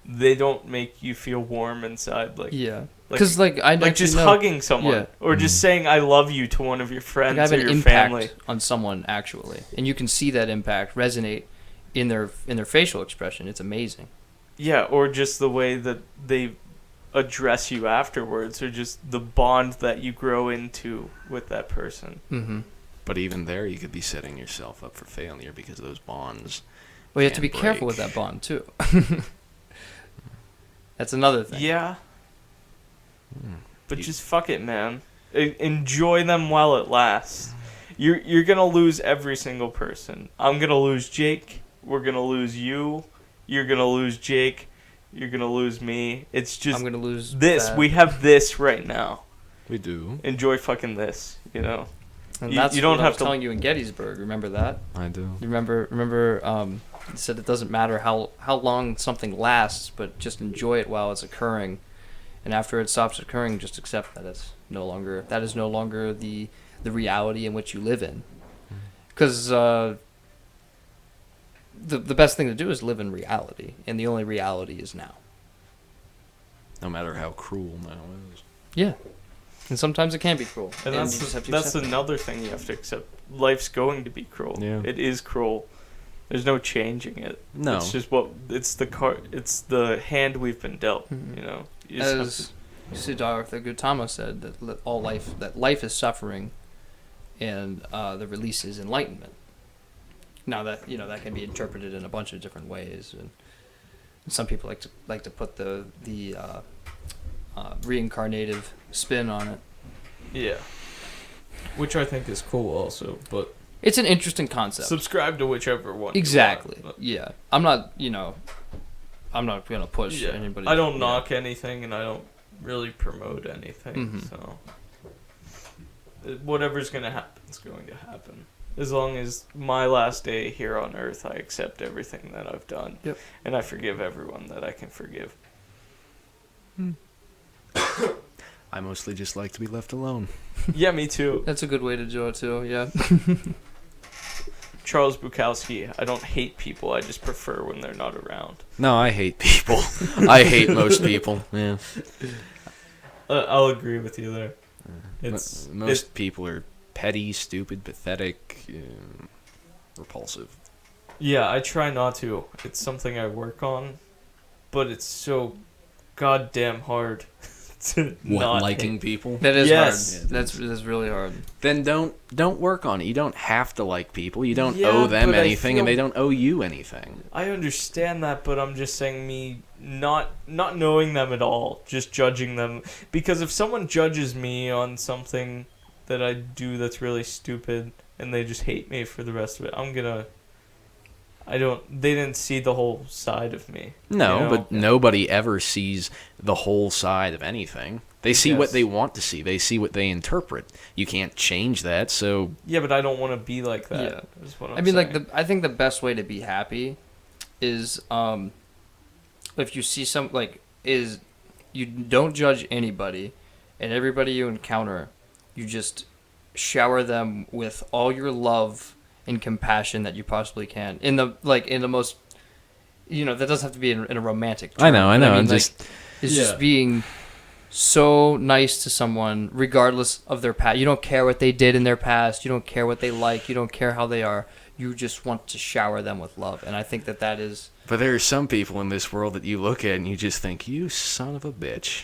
they don't make you feel warm inside. Like, Yeah. like, Because like I like just know, hugging someone Yeah. or just saying "I love you" to one of your like friends I have or an your impact family. on someone actually, and you can see that impact resonate in their facial expression. It's amazing. Yeah, or just the way that they address you afterwards, or just the bond that you grow into with that person. Mm-hmm. But even there, you could be setting yourself up for failure because those bonds. Well, you have to be Can't careful break. with that bond too. That's another thing. Yeah, Hmm. but You- just fuck it, man. Enjoy them while it lasts. You're gonna lose every single person. I'm gonna lose Jake. We're gonna lose you. You're gonna lose Jake. You're gonna lose me. It's just I'm gonna lose this. that. We have this right now. We do. Enjoy fucking this. You know. And you- that's you don't what I have was to- telling you in Gettysburg. Remember that? I do. You remember you said it doesn't matter how long something lasts, but just enjoy it while it's occurring, and after it stops occurring, just accept that it's no longer the reality in which you live in. Because the best thing to do is live in reality, and the only reality is now. No matter how cruel now is. Yeah, and sometimes it can be cruel, And you that's just have to that's accept it. another thing you have to accept. Life's going to be cruel. Yeah. It is cruel. There's no changing it. No. It's just it's the hand we've been dealt. Mhm. You know. You just have As Siddhartha Gautama said, that life is suffering, and the release is enlightenment. Now that that can be interpreted in a bunch of different ways, and some people like to put the reincarnative spin on it. yeah. Which I think is cool also, but It's an interesting concept. subscribe to whichever one. you Exactly. want, but- Yeah. I'm not gonna push Yeah. anybody. I don't yeah. knock anything, and I don't really promote anything. Mhm. So whatever's gonna happen is going to happen. As long as my last day here on Earth, I accept everything that I've done, Yep. and I forgive everyone that I can forgive. I mostly just like to be left alone. Yeah, me too. That's a good way to do it too. Yeah. Charles Bukowski. I don't hate people. I just prefer when they're not around. No, I hate people. I hate most people. Yeah. I'll agree with you there. It's Most people are petty, stupid, pathetic, repulsive. Yeah, I try not to. It's something I work on, but it's so goddamn hard to What, not liking hate. people? That is Yes. hard. That's really hard. Then don't work on it. You don't have to like people. You don't Yeah, owe them but I anything, and feel- they don't owe you anything. I understand that, but I'm just saying me not knowing them at all, just judging them. Because if someone judges me on something that I do that's really stupid, and they just hate me for the rest of it, they didn't see the whole side of me. No, you know? but nobody ever sees the whole side of anything. They see what Yes. they want to see. They see what they interpret. You can't change that, so Yeah, but I don't want to be like that. Yeah. Is what I'm I mean, saying. I think the best way to be happy is if you see is you don't judge anybody, and everybody you encounter, you just shower them with all your love and compassion that you possibly can in the most, that doesn't have to be in a romantic term, I know. but I'm mean, just it's Yeah. just being so nice to someone regardless of their past. You don't care what they did in their past. You don't care what they like. You don't care how they are. You just want to shower them with love. And I think that is... But there are some people in this world that you look at and you just think, you son of a bitch.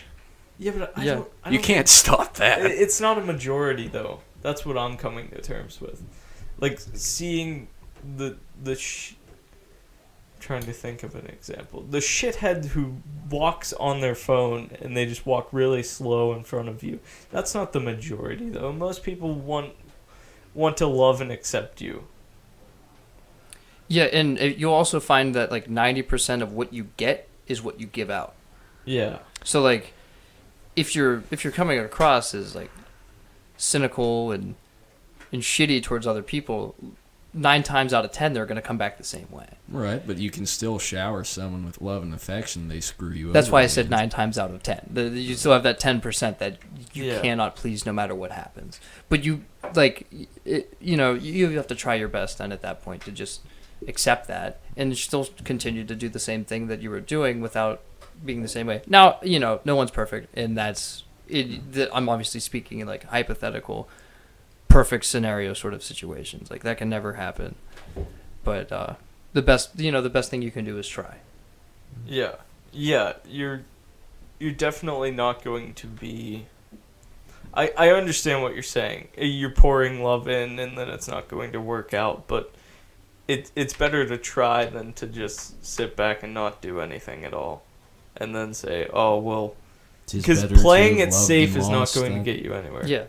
Yeah, but I Yeah. don't. I You don't can't stop that. It's not a majority though. That's what I'm coming to terms with. Like seeing trying to think of an example. The shithead who walks on their phone and they just walk really slow in front of you. That's not the majority though. Most people want to love and accept you. Yeah, and you'll also find that 90% of what you get is what you give out. Yeah. So if you're coming across as cynical and shitty towards other people, 9 times out of 10 they're going to come back the same way. Right, but you can still shower someone with love and affection. They screw you That's over why I in said the end. 9 times out of 10. You still have that 10% that you Yeah. cannot please no matter what happens. But you have to try your best then at that point to just accept that and still continue to do the same thing that you were doing without being the same way. Now, no one's perfect, and that's it. I'm obviously speaking in like hypothetical perfect scenario sort of situations. Like that can never happen. But the best thing you can do is try. Yeah, you're definitely not going to be. I understand what you're saying. You're pouring love in, and then it's not going to work out. But it's better to try than to just sit back and not do anything at all, and then say, "Oh well," because playing it safe is not going to get you anywhere. Yeah.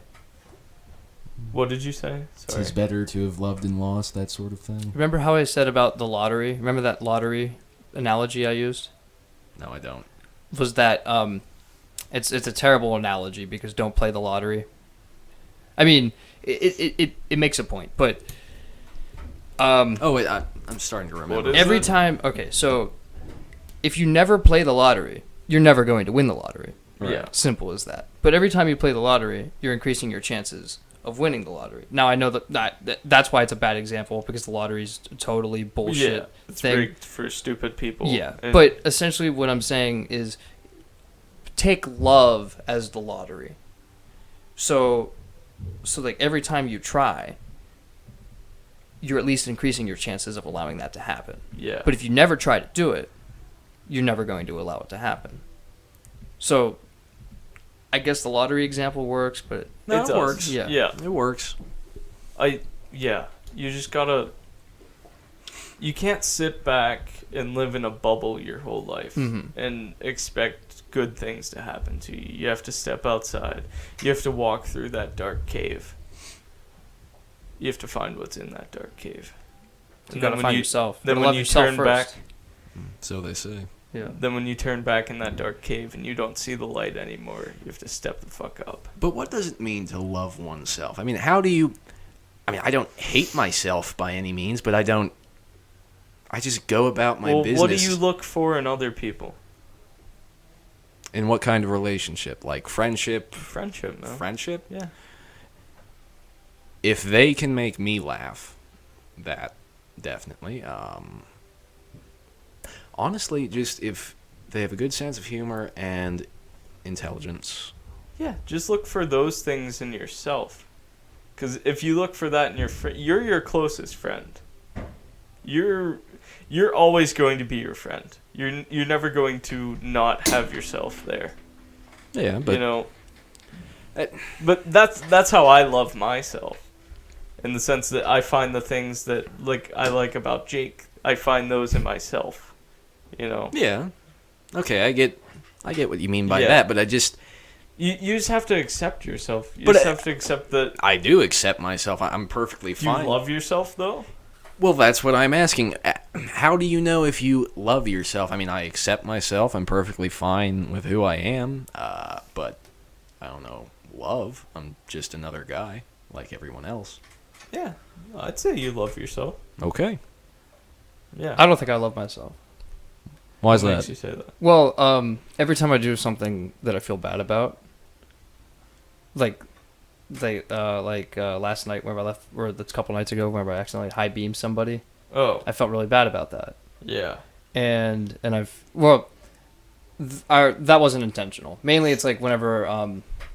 What did you say? Sorry. It's better to have loved and lost, that sort of thing. Remember how I said about the lottery? Remember that lottery analogy I used? No, I don't. Was that it's a terrible analogy because don't play the lottery. I mean, it makes a point, but Oh wait, I'm starting to remember. What is every it? time, okay, so if you never play the lottery, you're never going to win the lottery. Right. Yeah. Simple as that. But every time you play the lottery, you're increasing your chances of winning the lottery. Now I know that's why it's a bad example because the lottery's a totally bullshit Yeah, it's thing. rigged for stupid people. Yeah, And- but essentially what I'm saying is take love as the lottery. So like every time you try, you're at least increasing your chances of allowing that to happen. yeah, But if you never try to do it, you're never going to allow it to happen. So I guess the lottery example works, but No, it it does. works. Yeah. It works. You just gotta. You can't sit back and live in a bubble your whole life and expect good things to happen to you. You have to step outside. You have to walk through that dark cave. You have to find what's in that dark cave. you got to find yourself. Then You gotta when love you yourself turn first. back, So they say. Yeah. then when you turn back in that dark cave and you don't see the light anymore, you have to step the fuck up. But what does it mean to love oneself? I mean, how do you... I mean, I don't hate myself by any means, but I just go about my business. What do you look for in other people? In what kind of relationship? Like friendship? Friendship, man. Friendship? Yeah. If they can make me laugh, that definitely. Honestly, just if they have a good sense of humor and intelligence. Yeah, just look for those things in yourself. Because if you look for that in your friend, you're your closest friend. You're always going to be your friend. You're never going to not have yourself there. Yeah, but You know. But that's how I love myself. In the sense that I find the things that I like about Jake, I find those in myself. You know. yeah, okay, I get what you mean by Yeah. that, but I just You just have to accept yourself. You But just have to accept that I do accept myself. I'm perfectly you fine. love yourself, though. Well, that's what I'm asking. How do you know if you love yourself? I mean, I accept myself. I'm perfectly fine with who I am. But I don't know, love. I'm just another guy like everyone else. Yeah, I'd say you love yourself. Okay. Yeah. I don't think I love myself. Why is What makes that? you say that? Well, every time I do something that I feel bad about, like last night whenever I left, or that's a couple nights ago, whenever I accidentally high beamed somebody, Oh, I felt really bad about that. yeah. And that wasn't intentional. Mainly, it's like whenever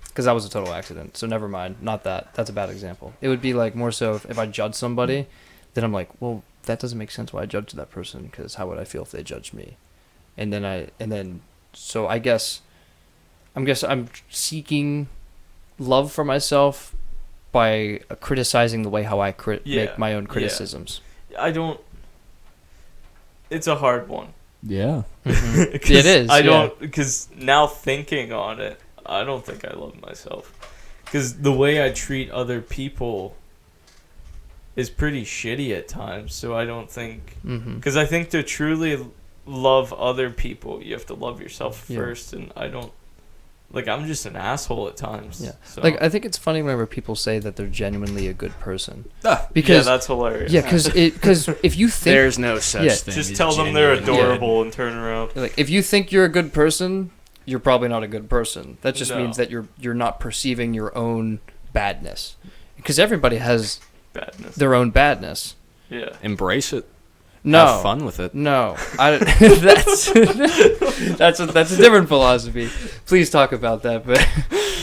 because that was a total accident. So never mind. Not that. That's a bad example. It would be like more so if I judge somebody, then I'm like, well, that doesn't make sense why I judge that person because how would I feel if they judged me? So I guess I'm seeking love for myself by criticizing the way how I make my own criticisms. I don't. It's a hard one. Yeah. It is. I yeah. don't, because now thinking on it, I don't think I love myself. Because the way I treat other people is pretty shitty at times. So I don't think. Because I think to truly love other people, you have to love yourself Yeah. first, and I like, I'm just an asshole at times. Yeah. So. Like, I think it's funny whenever people say that they're genuinely a good person. Ah, Because yeah, that's hilarious. yeah, because if you think there's no such Yeah. thing. Just as tell them they're genuine adorable and turn around. like if you think you're a good person, you're probably not a good person. That just No. means that you're not perceiving your own badness. Because everybody has Badness. their own badness. Yeah. good. Embrace it. No. Have fun with it. No, that's a different philosophy. Please talk about that, but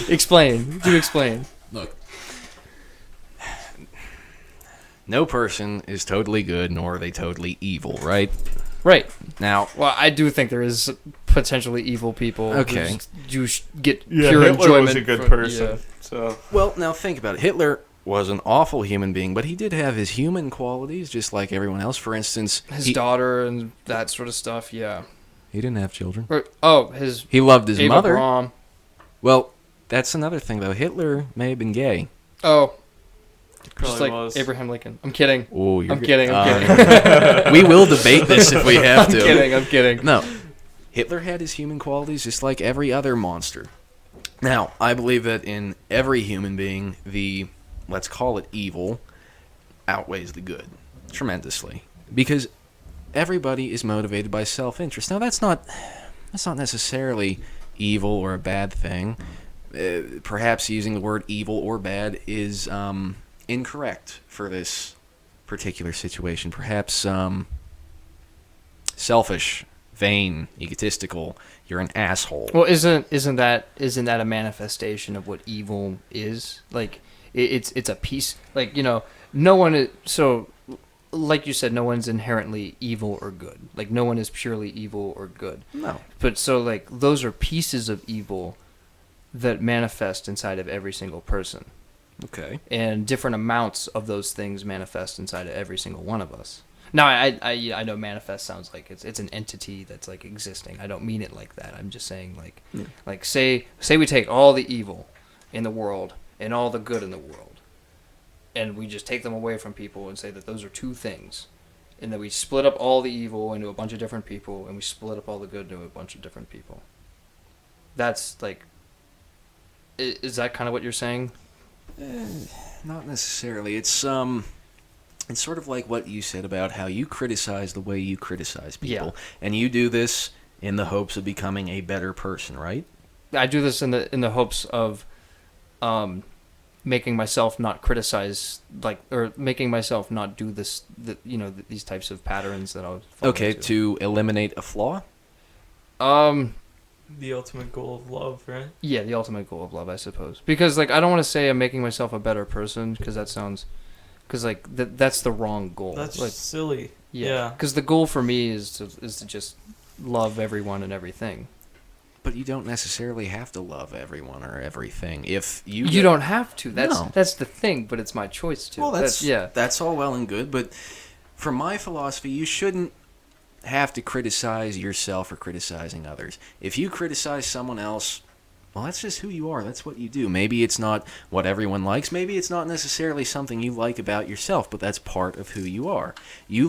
explain. Do explain. Look, no person is totally good, nor are they totally evil, right? Right. Now, Well, I do think there is potentially evil people. Okay. Who get Yeah, pure Hitler enjoyment. was a good from- person. yeah. So well, now think about it. Hitler was an awful human being, but he did have his human qualities, just like everyone else. For instance, His he daughter and that sort of stuff. Yeah. didn't have children. His He loved his Eva mother. Braun. Well, that's another thing, though. Hitler may have been gay. Oh, probably just like was. Abraham Lincoln. I'm kidding. Oh, I'm kidding. I'm kidding. We will debate this if we have I'm to. kidding. I'm kidding. No, Hitler had his human qualities just like every other monster. Now, I believe that in every human being, the, let's call it evil, outweighs the good tremendously. Because everybody is motivated by self-interest. Now, that's not necessarily evil or a bad thing. Perhaps using the word evil or bad is incorrect for this particular situation. Perhaps selfish, vain, egotistical. You're an asshole. Well, isn't that a manifestation of what evil is? Like, it's a piece. Like, no one is so. Like you said, no one's inherently evil or good. Like, no one is purely evil or good. No. But so, like, those are pieces of evil that manifest inside of every single person, Okay. and different amounts of those things manifest inside of every single one of us. Now, I know manifest sounds like it's an entity that's like existing. I don't mean it like that. I'm just saying like say we take all the evil in the world and all the good in the world, and we just take them away from people and say that those are two things, and then we split up all the evil into a bunch of different people, and we split up all the good into a bunch of different people. That's like, is that kind of what you're saying? Not necessarily. It's sort of like what you said about how you criticize the way you criticize people, and you do this in the hopes of becoming a better person, right? I do this in the hopes of making myself not criticize, or making myself not do this, these types of patterns that I'll fall Okay, into. to eliminate a flaw? the ultimate goal of love, right? Yeah, the ultimate goal of love, I suppose. Because, like, I don't want to say I'm making myself a better person, because that sounds... Because, like, that's the wrong goal. That's like, silly. yeah. Yeah. Because the goal for me is to just love everyone and everything. But you don't necessarily have to love everyone or everything. If you... You don't have to. No. That's the thing, but it's my choice to. Well, yeah. that's all well and good, but from my philosophy, you shouldn't have to criticize yourself for criticizing others. If you criticize someone else, well, that's just who you are. That's what you do. Maybe it's not what everyone likes. Maybe it's not necessarily something you like about yourself, but that's part of who you are. You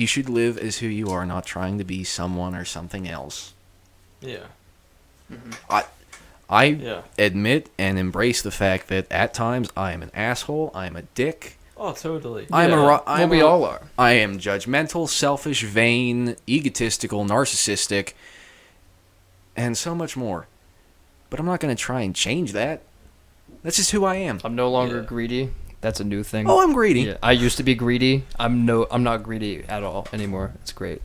should live as who you are, not trying to be someone or something else. Yeah. I Yeah. admit and embrace the fact that at times I am an asshole, I am a dick, Oh, totally. We all are. I am judgmental, selfish, vain, egotistical, narcissistic, and so much more. But I'm not going to try and change that. That's just who I am. I'm no longer Yeah. greedy. That's a new thing. Oh, I'm greedy. Yeah, I used to be greedy. I'm not greedy at all anymore. It's great.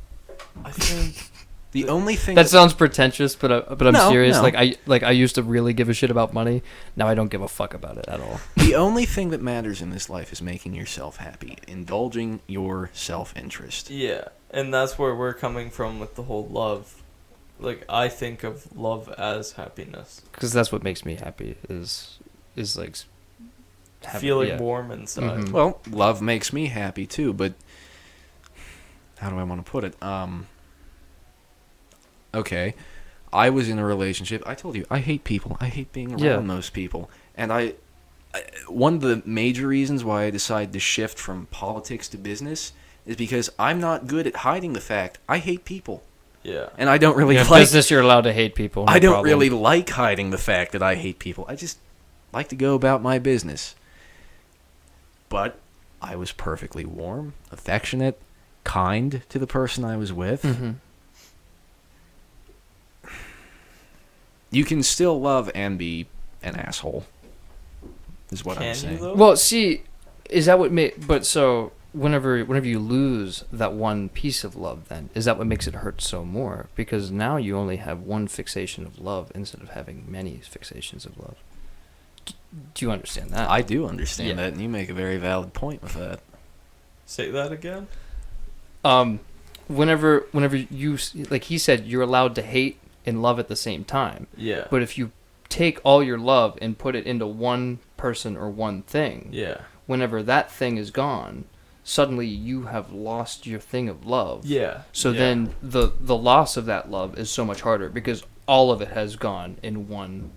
I think The only thing That sounds pretentious, but I'm No, serious. no. I used to really give a shit about money. Now I don't give a fuck about it at all. the only thing that matters in this life is making yourself happy, indulging your self-interest. yeah, and that's where we're coming from with the whole love. Like, I think of love as happiness. Because that's what makes me happy. Is like Feeling yeah. warm inside. Mhm. Well, love makes me happy too, but how do I want to put it? Okay, I was in a relationship. I told you, I hate people. I hate being around Yeah. those people. And one of the major reasons why I decided to shift from politics to business is because I'm not good at hiding the fact I hate people. Yeah. And I don't really In like business, you're allowed to hate people. No I don't problem. really like hiding the fact that I hate people. I just like to go about my business. But I was perfectly warm, affectionate, kind to the person I was with. Mm-hmm. You can still love and be an asshole, is what I'm Can you, saying. though? Well, see, is that what But so whenever you lose that one piece of love, then is that what makes it hurt so more? Because now you only have one fixation of love instead of having many fixations of love. Do you understand that? I do understand Yeah. that, and you make a very valid point with that. Say that again? Whenever you, like he said, you're allowed to hate and love at the same time. Yeah. But if you take all your love and put it into one person or one thing, Yeah. whenever that thing is gone, suddenly you have lost your thing of love. Yeah. So yeah. then the loss of that love is so much harder because all of it has gone in one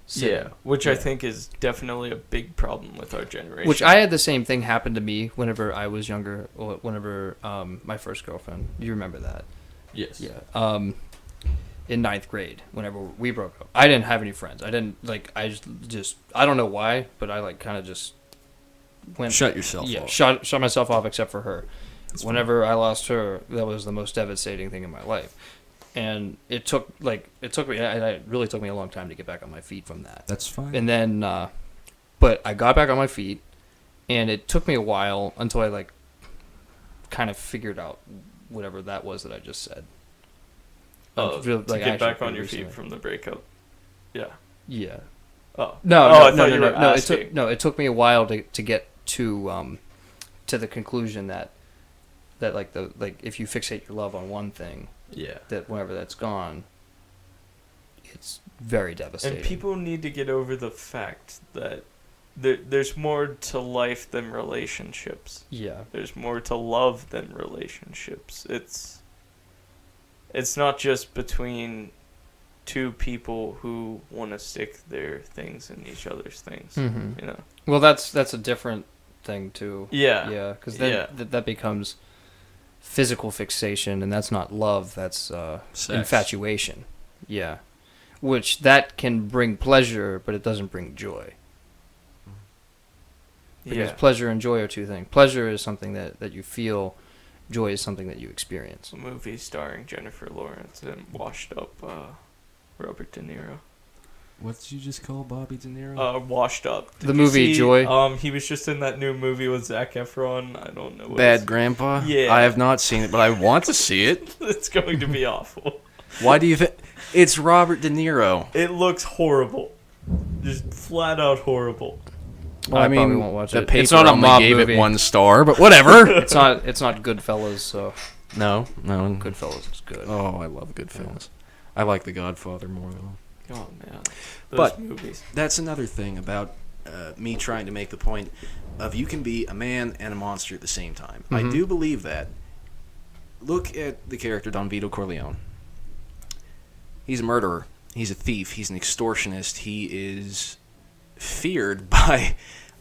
sitting. Yeah, which I Yeah. think is definitely a big problem with our generation. Which I had the same thing happen to me whenever I was younger, or whenever my first girlfriend. You remember that? Yes. Yeah. In 9th grade, whenever we broke up, I didn't have any friends. I didn't I just I don't know why, but I kind of just went. Shut yourself Yeah, off. shut myself off except for her. Whenever I lost her, that was the most devastating thing in my life. And it took me. It really took me a long time to get back on my feet from that. That's fine. And then, but I got back on my feet, and it took me a while until I kind of figured out whatever that was that I just said. To get actually back on pretty your feet recently. from the breakup. Yeah. Yeah. Oh. No. I No. thought No. you No. were No. asking. It took me a while to get to the conclusion that if you fixate your love on one thing, Yeah. that whenever that's gone, it's very devastating. And people need to get over the fact that there's more to life than relationships. Yeah. There's more to love than relationships. It's not just between two people who want to stick their things in each other's things. Mhm. You know. Well, that's a different thing too. Yeah. Yeah, because then Yeah. that becomes physical fixation, and that's not love. That's Sex. infatuation. Yeah, which that can bring pleasure, but it doesn't bring joy. Because Yeah. pleasure and joy are two things. Pleasure is something that you feel. Joy is something that you experience. A movie starring Jennifer Lawrence and washed up Robert De Niro. What did you just call Bobby De Niro? Washed up. Did The you movie see, Joy? He was just in that new movie with Zac Efron. I don't know. What Bad Grandpa? Yeah. I have not seen it, but I want to see it. It's going to be awful. Why do you think... It's Robert De Niro. It looks horrible. Just flat out horrible. Well, I I probably mean, won't watch the it. paper It's not a only mob gave movie. it 1 star, but whatever. It's not Goodfellas, so No. Goodfellas is good. Oh, I love Goodfellas. I like The Godfather more, though. Oh man, those But- movies. That's another thing about me trying to make the point of you can be a man and a monster at the same time. I Mhm. do believe that. Look at the character Don Vito Corleone. He's a murderer. He's a thief. He's an extortionist. He is feared by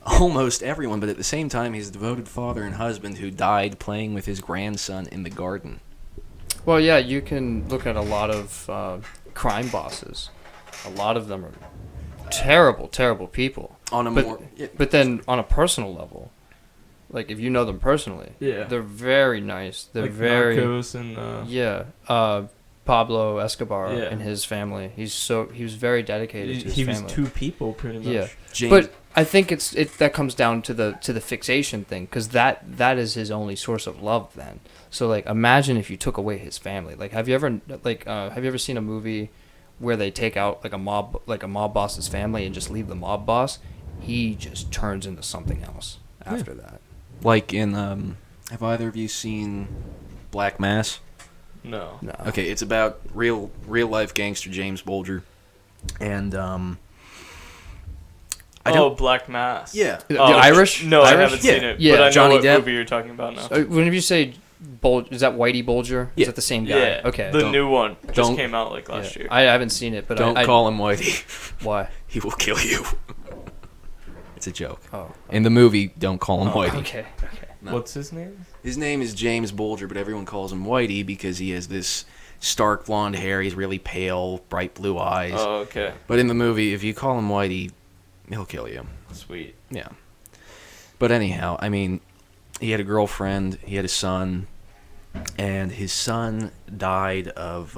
almost everyone, but at the same time, he's a devoted father and husband who died playing with his grandson in the garden. Well, yeah, you can look at a lot of crime bosses. A lot of them are terrible, terrible people. On a But- more... But then on a personal level, like if you know them personally, Yeah. they're very nice. They're Like very Narcos and yeah. Pablo Escobar Yeah. and his family. He was very dedicated to his he was family. two people pretty much. Yeah. James, But I think that comes down to the fixation thing, because that is his only source of love. Then, so like, imagine if you took away his family. Like, have you ever seen a movie where they take out like a mob boss's family and just leave the mob boss? He just turns into something else after that. like in... have either of you seen Black Mass? No. No. Okay, it's about real life gangster James Bulger, and Black Mass. Yeah. The Oh, Irish? No, I Irish? haven't Yeah. seen it. Yeah. But I know Johnny what Depp. movie you're talking about now. Whenever you say is that Whitey Bulger? Yeah. Is that the same guy? Yeah. Okay. The Don't- new one just don't- came out like last Yeah. year. I haven't seen it, but don't I call him Whitey. why? He will kill you. It's a joke. Oh. In the movie, don't call him Oh, Whitey. okay. No. What's his name? His name is James Bulger, but everyone calls him Whitey because he has this stark blonde hair. He's really pale, bright blue eyes. Oh, okay. But in the movie, if you call him white, he'll kill you. Sweet. Yeah. But anyhow, I mean, he had a girlfriend, he had a son, and his son died of,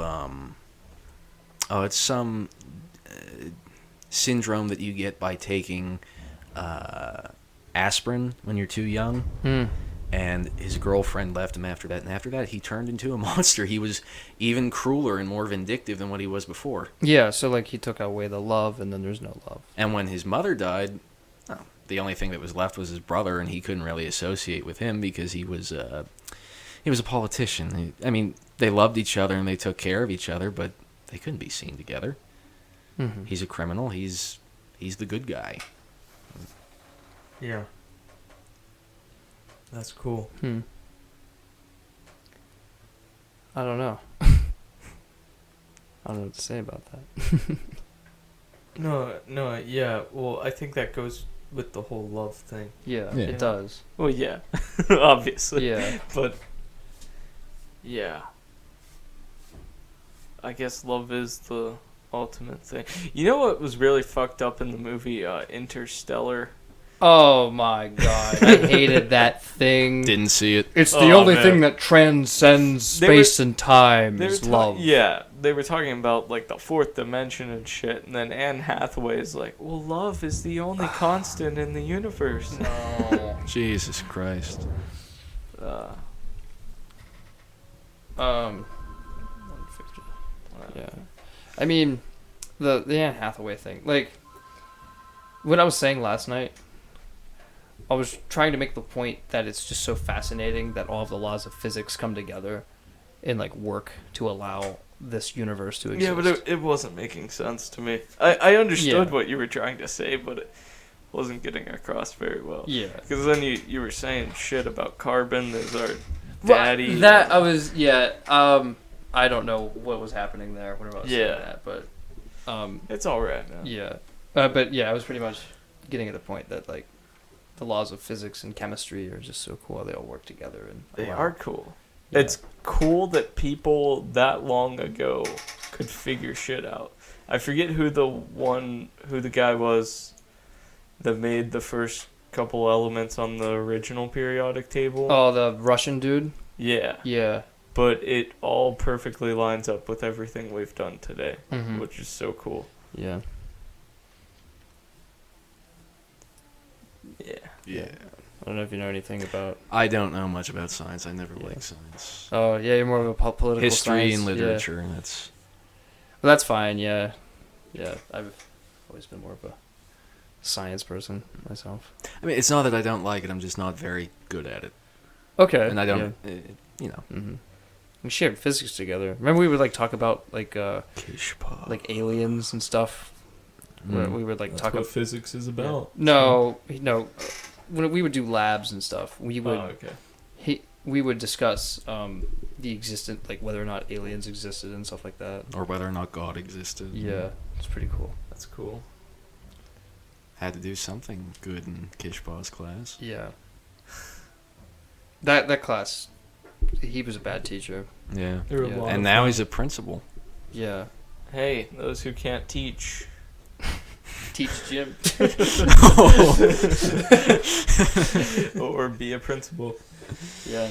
it's some syndrome that you get by taking aspirin when you're too young. And his girlfriend left him after that. And after that, he turned into a monster. He was even crueler and more vindictive than what he was before. Yeah, so like he took away the love, and then there's no love. And when his mother died, the only thing that was left was his brother, and he couldn't really associate with him because he was a politician. I mean, they loved each other and they took care of each other, but they couldn't be seen together. Mm-hmm. He's a criminal. He's the good guy. Yeah. That's cool. I don't know. I don't know what to say about that. No, yeah. Well, I think that goes with the whole love thing. Yeah, Yeah. it does. Well, yeah. Obviously. Yeah. But, yeah. I guess love is the ultimate thing. You know what was really fucked up in the movie Interstellar? Oh my god, I hated that thing. Didn't see it. It's the only man. thing that transcends space and time They were is love. Yeah, they were talking about like the fourth dimension and shit, and then Anne Hathaway is like, "Well, love is the only constant in the universe." No. Jesus Christ. 150. Yeah. I mean, the Anne Hathaway thing. Like, what I was saying last night, I was trying to make the point that it's just so fascinating that all of the laws of physics come together and like work to allow this universe to exist. Yeah, but it wasn't making sense to me. I understood Yeah. what you were trying to say, but it wasn't getting across very well. Yeah. Because then you were saying shit about carbon. There's our daddy. That I was I don't know what was happening there whenever I was saying that, but It's all right, man. yeah. But yeah, I was pretty much getting at the point that like the laws of physics and chemistry are just so cool. They all work together, and They allow- are cool. Yeah. It's cool that people that long ago could figure shit out. I forget who the guy was that made the first couple elements on the original periodic table. Oh, the Russian dude. Yeah. Yeah. But it all perfectly lines up with everything we've done today, Mhm. which is so cool. Yeah. Yeah. Yeah. I don't know if you know anything about. I don't know much about science. I never liked science. Oh yeah, you're more of a political History science. and Yeah. literature. That's Well, that's fine. Yeah. Yeah. I've always been more of a science person myself. I mean, it's not that I don't like it. I'm just not very good at it. Okay. And I don't, Yeah. you know. Mm-hmm. We shared physics together. Remember, we would like talk about like aliens and stuff. Where we would like That's talk what about physics is about. No. When we would do labs and stuff, we would okay. we would discuss the existent, like whether or not aliens existed and stuff like that. Or whether or not God existed. Yeah, it's pretty cool. That's cool. Had to do something good in Kishpa's class. Yeah. That class, he was a bad teacher. Yeah. There were a Yeah. lot And of now fun. he's a principal. Yeah. Hey, those who can't teach. Teach Jim. Or be a principal. Yeah.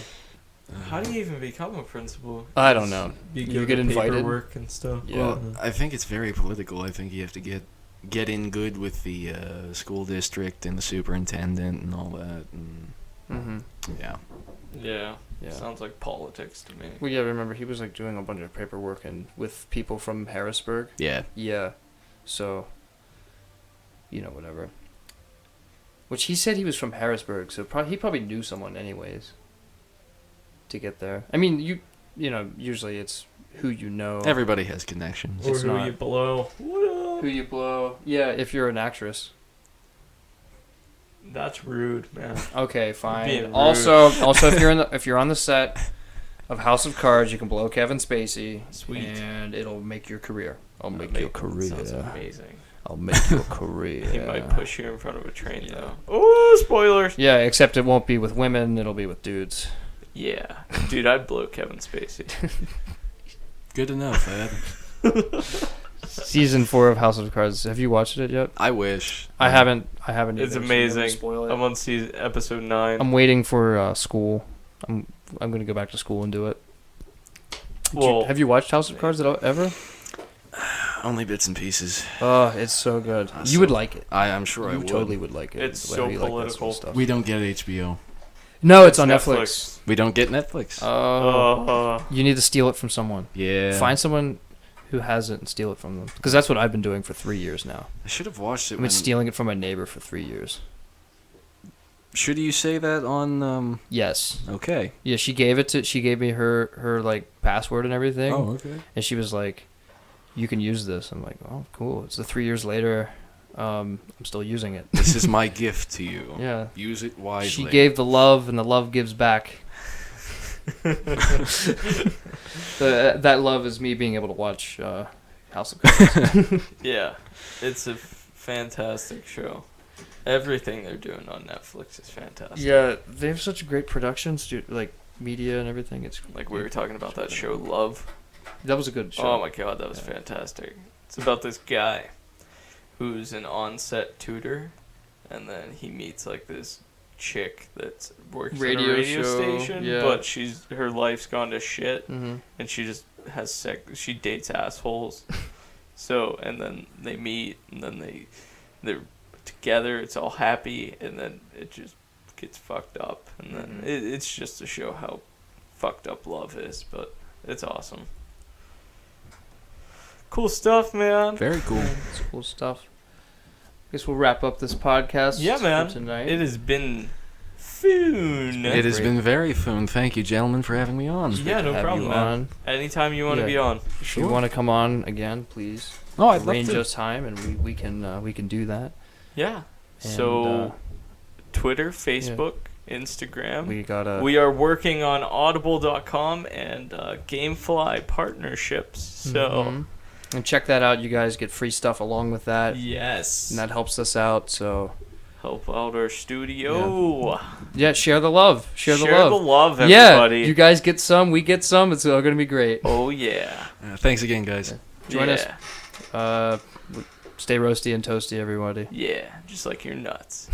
How do you even become a principal? I don't know. Be You good get at invited? paperwork and stuff. Yeah. Well, I think it's very political. I think you have to get in good with the school district and the superintendent and all that. And Mm-hmm. yeah. Yeah. Yeah. Sounds like politics to me. Well, yeah. Remember, he was like doing a bunch of paperwork and with people from Harrisburg. Yeah. Yeah. So. Whatever. Which he said he was from Harrisburg, so he probably knew someone anyways. To get there, I mean, usually it's who you know. Everybody has connections. Or It's who not. you blow. What up? Who you blow. Yeah, if you're an actress. That's rude, man. Okay, being fine. rude. Also, if you're on the set of House of Cards, you can blow Kevin Spacey. Sweet. And it'll make your career. I'll That make your career. Sounds amazing. I'll make your career. He might push you in front of a train, though. Oh, spoilers! Yeah, except it won't be with women. It'll be with dudes. Yeah. Dude, I'd blow Kevin Spacey. Good to know, Thad. Season 4 of House of Cards. Have you watched it yet? I wish. I haven't. It's either, so I'm gonna amazing. spoil it. I'm on episode 9. I'm waiting for school. I'm gonna go back to school and do it. Have you watched House of Cards at all, ever? Only bits and pieces. Oh, it's so good. You would like it. I'm sure I You would. totally would like it. It's whenever so you like that political. sort of stuff. We don't get HBO. No, it's on Netflix. We don't get Netflix. You need to steal it from someone. Yeah. Find someone who has it and steal it from them. Because that's what I've been doing for 3 years now. I should have watched it. I've been stealing it from my neighbor for 3 years. Should you say that on? Yes. Okay. Yeah, she gave me her like password and everything. Oh, okay. And she was like, "You can use this." I'm like, "Oh, cool." It's 3 years later. I'm still using it. This is my gift to you. Yeah. Use it wisely. She gave the love, and the love gives back. That love is me being able to watch House of Cards. Yeah, it's a fantastic show. Everything they're doing on Netflix is fantastic. Yeah, they have such great productions, like media and everything. It's Like we were talking about that show, Love. That was a good show. Oh my god, that was fantastic. It's about this guy who's an on-set tutor, and then he meets like this chick that works at a radio station, yeah. but her life's gone to shit, Mm-hmm. and she just has sex. She dates assholes. So, and then they meet, and then they're together. It's all happy, and then it just gets fucked up, and then it's just to show how fucked up love is. But it's awesome. Cool stuff, man. Very cool. It's cool stuff. Guess we'll wrap up this podcast. Yeah, man. For tonight. It has been fun. It has been very fun. Thank you, gentlemen, for having me on. Yeah, no Have problem, you man. on. Anytime you want to Yeah. be on. If you want to come on again, please Oh, I'd love arrange to. us time, and we can do that. Yeah. And, So, Twitter, Facebook, Instagram. We are working on Audible.com and GameFly partnerships. So, and check that out. You guys get free stuff along with that, yes. and that helps us out. So Help out our studio. yeah, share the love. Share the love. Everybody. Yeah, you guys get some, we get some. It's all gonna be great. Oh, yeah. Thanks again, guys. Join us. us. Stay roasty and toasty, everybody. Yeah, just like your nuts.